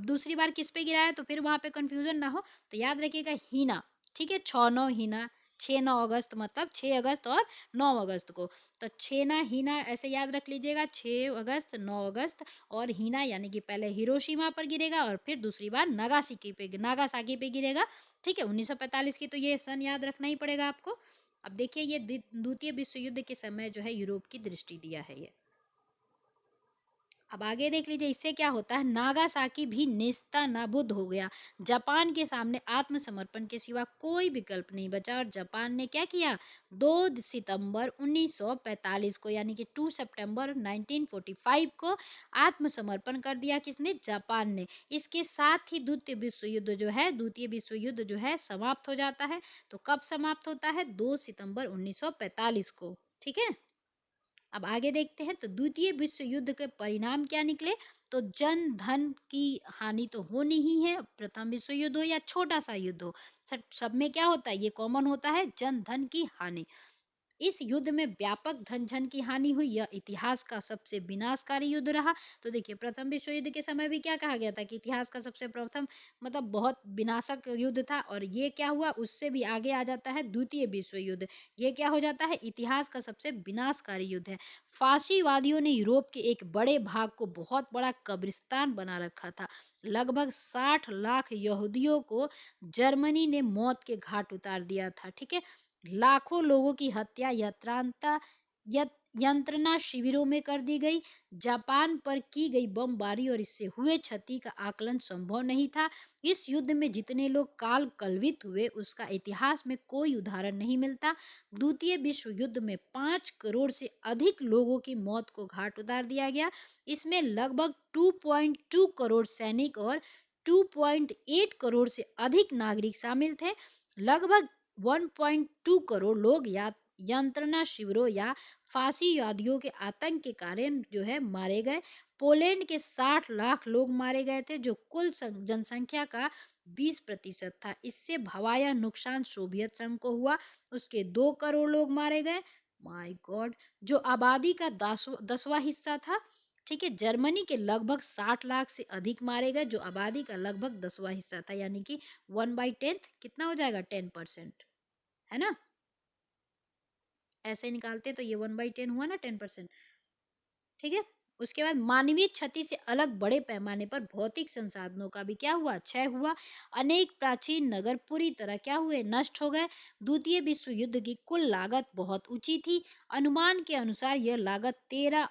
Speaker 1: दूसरी बार किस पे गिराया, तो फिर वहां पे कंफ्यूजन ना हो तो याद रखिएगा हीना। ठीक है, 6-9 हीना, 6-9 अगस्त, मतलब 6 अगस्त और 9 अगस्त को। तो 6 हीना ऐसे याद रख लीजिएगा, 6 अगस्त, 9 अगस्त और हीना, यानी कि पहले हिरोशिमा पर गिरेगा और फिर दूसरी बार नागासाकी पे गिरेगा। ठीक है, 1945 की तो ये सन याद रखना ही पड़ेगा आपको। अब देखिए ये द्वितीय विश्व युद्ध के समय जो है यूरोप की दृष्टि दिया है ये। अब आगे देख लीजिए इससे क्या होता है, नागासाकी भी नेस्ता नाबूद हो गया। जापान के सामने आत्मसमर्पण के सिवा कोई विकल्प नहीं बचा और जापान ने क्या किया, 2 सितंबर 1945 को यानी कि 2 सितंबर 1945 को आत्मसमर्पण कर दिया। किसने, जापान ने। इसके साथ ही द्वितीय विश्व युद्ध जो है समाप्त हो जाता है। तो कब समाप्त होता है, 2 सितंबर 1945 को। ठीक है, अब आगे देखते हैं तो द्वितीय विश्व युद्ध के परिणाम क्या निकले। तो जन धन की हानि तो होनी ही है, प्रथम विश्व युद्ध हो या छोटा सा युद्ध हो, सब में क्या होता है, ये कॉमन होता है, जन धन की हानि। इस युद्ध में व्यापक धन जन की हानि हुई। यह इतिहास का सबसे विनाशकारी युद्ध रहा। तो देखिए प्रथम विश्व युद्ध के समय भी क्या कहा गया था कि इतिहास का सबसे प्रथम मतलब बहुत विनाशक युद्ध था, और ये क्या हुआ, उससे भी आगे आ जाता है द्वितीय विश्व युद्ध। ये क्या हो जाता है, इतिहास का सबसे विनाशकारी युद्ध है। फांसीवादियों ने यूरोप के एक बड़े भाग को बहुत बड़ा कब्रिस्तान बना रखा था। लगभग 60 लाख यहूदियों को जर्मनी ने मौत के घाट उतार दिया था। ठीक है, लाखों लोगों की हत्या यंत्रणा शिविरों में कर दी गई। जापान पर की गई बमबारी और इससे हुए क्षति का आकलन संभव नहीं था। इस युद्ध में जितने लोग काल कलवित हुए उसका इतिहास में कोई उदाहरण नहीं मिलता। द्वितीय विश्व युद्ध में 5 करोड़ से अधिक लोगों की मौत को घाट उतार दिया गया। इसमें लगभग 2.2 करोड़ सैनिक और 2.8 करोड़ से अधिक नागरिक शामिल थे। लगभग 1.2 करोड़ लोग या यंत्रणा शिविरों या फांसीवादियों के आतंक के कारण जो है मारे गए। पोलैंड के 60 लाख लोग मारे गए थे जो कुल जनसंख्या का 20% था। इससे भयावह नुकसान सोवियत संघ को हुआ, उसके 2 करोड़ लोग मारे गए। माय गॉड, जो आबादी का 10वां हिस्सा था। ठीक है, जर्मनी के लगभग 60 लाख से अधिक मारे गए जो आबादी का लगभग 10वां हिस्सा था, यानी कि 1/10 कितना हो जाएगा, 10%, है ना। ऐसे निकालते तो ये 1/10 हुआ ना, 10%। ठीक है, उसके बाद मानवीय क्षति से अलग बड़े पैमाने पर भौतिक संसाधनों का भी क्या हुआ, क्षय हुआ। अनेक प्राचीन नगर पूरी तरह क्या हुए, नष्ट हो गए। द्वितीय विश्व युद्ध की कुल लागत बहुत ऊंची थी। अनुमान के अनुसार यह लागत 13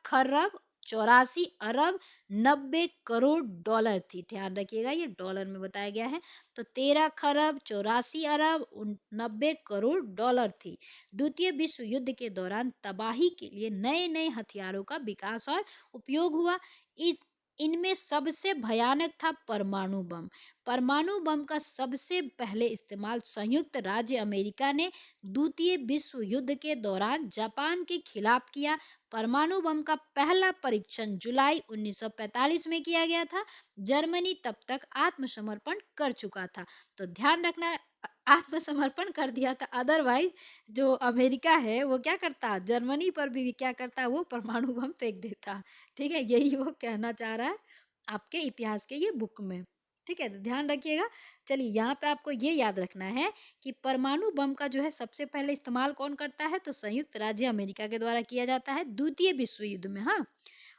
Speaker 1: खरब 84 अरब 90 करोड़ डॉलर थी। ध्यान रखिएगा, ये डॉलर में बताया गया है। तो 13 खरब 84 अरब 90 करोड़ डॉलर थी। द्वितीय विश्व युद्ध के दौरान तबाही के लिए नए नए हथियारों का विकास और उपयोग हुआ। इस इनमें सबसे भयानक था परमाणु बम। परमाणु बम का सबसे पहले इस्तेमाल संयुक्त राज्य अमेरिका ने द्वितीय विश्व युद्ध के दौरान जापान के खिलाफ किया। परमाणु बम का पहला परीक्षण जुलाई 1945 में किया गया था। जर्मनी तब तक आत्मसमर्पण कर चुका था। तो ध्यान रखना, आत्मसमर्पण कर दिया था, अदरवाइज जो अमेरिका है वो क्या करता, जर्मनी पर भी क्या करता, वो परमाणु बम फेंक देता। ठीक है, यही वो कहना चाह रहा है आपके इतिहास के ये बुक में। ठीक है, तो ध्यान रखिएगा। चलिए, यहाँ पे आपको ये याद रखना है कि परमाणु बम का जो है सबसे पहले इस्तेमाल कौन करता है, तो संयुक्त राज्य अमेरिका के द्वारा किया जाता है द्वितीय विश्व युद्ध में। हाँ,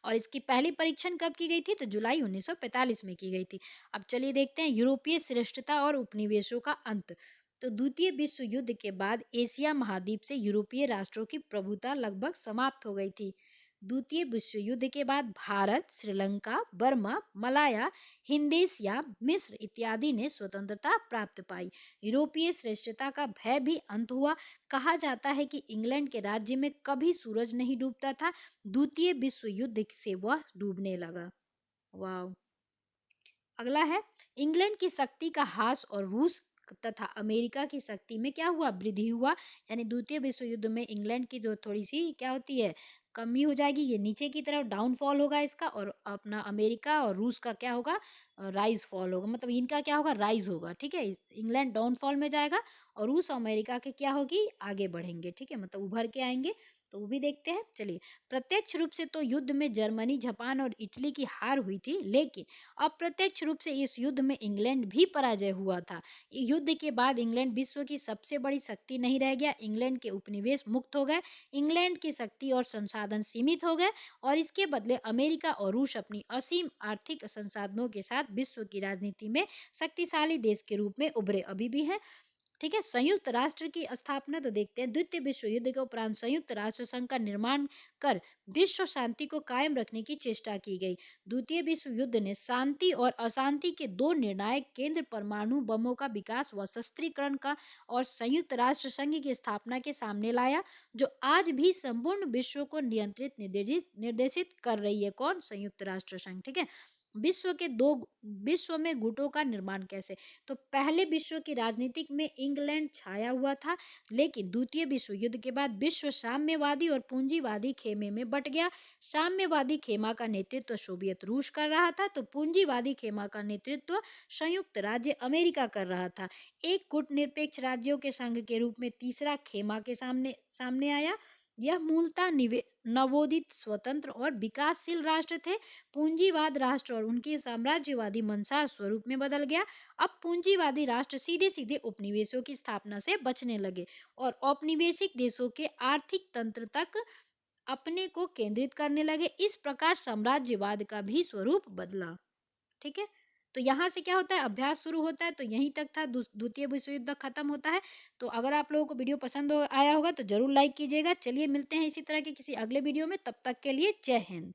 Speaker 1: और इसकी पहली परीक्षण कब की गई थी, तो जुलाई 1945 में की गई थी। अब चलिए देखते हैं यूरोपीय श्रेष्ठता और उपनिवेशों का अंत। तो द्वितीय विश्व युद्ध के बाद एशिया महाद्वीप से यूरोपीय राष्ट्रों की प्रभुता लगभग समाप्त हो गई थी। द्वितीय विश्व युद्ध के बाद भारत, श्रीलंका, बर्मा, मलाया, हिंदेशिया, मिस्र इत्यादि ने स्वतंत्रता प्राप्त पाई। यूरोपीय श्रेष्ठता का भय भी अंत हुआ। कहा जाता है कि इंग्लैंड के राज्य में कभी सूरज नहीं डूबता था, द्वितीय विश्व युद्ध से वह डूबने लगा। वाह। अगला है, इंग्लैंड की शक्ति का ह्रास और रूस तथा अमेरिका की शक्ति में क्या हुआ, वृद्धि हुआ। यानी द्वितीय विश्व युद्ध में इंग्लैंड की जो थोड़ी सी क्या होती है, कमी हो जाएगी, ये नीचे की तरफ डाउनफॉल होगा इसका, और अपना अमेरिका और रूस का क्या होगा, राइज फॉल होगा, मतलब इनका क्या होगा, राइज होगा। ठीक है, इंग्लैंड डाउनफॉल में जाएगा और रूस और अमेरिका के क्या होगी, आगे बढ़ेंगे। ठीक है, मतलब उभर के आएंगे। तो वो भी देखते हैं। चलिए, प्रत्यक्ष रूप से तो युद्ध में जर्मनी, जापान और इटली की हार हुई थी, लेकिन अप्रत्यक्ष रूप से इस युद्ध में इंग्लैंड भी पराजय हुआ था। युद्ध के बाद इंग्लैंड विश्व की सबसे बड़ी शक्ति नहीं रह गया। इंग्लैंड के उपनिवेश मुक्त हो गए, इंग्लैंड की शक्ति और संसाधन सीमित हो गए, और इसके बदले अमेरिका और रूस अपनी असीम आर्थिक संसाधनों के साथ विश्व की राजनीति में शक्तिशाली देश के रूप में उभरे अभी भी है। ठीक है, संयुक्त राष्ट्र की स्थापना तो देखते हैं। द्वितीय विश्व युद्ध के उपरांत संयुक्त राष्ट्र संघ का निर्माण कर विश्व शांति को कायम रखने की चेष्टा की गई। द्वितीय विश्व युद्ध ने शांति और अशांति के दो निर्णायक केंद्र, परमाणु बमों का विकास व शस्त्रीकरण का और संयुक्त राष्ट्र संघ की स्थापना के सामने लाया, जो आज भी संपूर्ण विश्व को नियंत्रित निर्देशित कर रही है। कौन, संयुक्त राष्ट्र संघ। ठीक है, विश्व में गुटों का निर्माण कैसे, तो पहले विश्व की राजनीतिक में इंग्लैंड छाया हुआ था, लेकिन द्वितीय विश्व युद्ध के बाद विश्व साम्यवादी और पूंजीवादी खेमे में बट गया। साम्यवादी खेमा का नेतृत्व सोवियत रूस कर रहा था, तो पूंजीवादी खेमा का नेतृत्व संयुक्त राज्य अमेरिका कर रहा था। एक गुटनिरपेक्ष राज्यों के संघ के रूप में तीसरा खेमा के सामने सामने आया। यह मूलतः नवोदित स्वतंत्र और विकासशील राष्ट्र थे। पूंजीवाद राष्ट्र और उनकी साम्राज्यवादी मंशा स्वरूप में बदल गया। अब पूंजीवादी राष्ट्र सीधे सीधे उपनिवेशों की स्थापना से बचने लगे और औपनिवेशिक देशों के आर्थिक तंत्र तक अपने को केंद्रित करने लगे। इस प्रकार साम्राज्यवाद का भी स्वरूप बदला। ठीक है, तो यहाँ से क्या होता है, अभ्यास शुरू होता है, तो यहीं तक था, द्वितीय विश्व युद्ध खत्म होता है। तो अगर आप लोगों को वीडियो पसंद आया होगा तो जरूर लाइक कीजिएगा। चलिए मिलते हैं इसी तरह के किसी अगले वीडियो में, तब तक के लिए जय हिंद।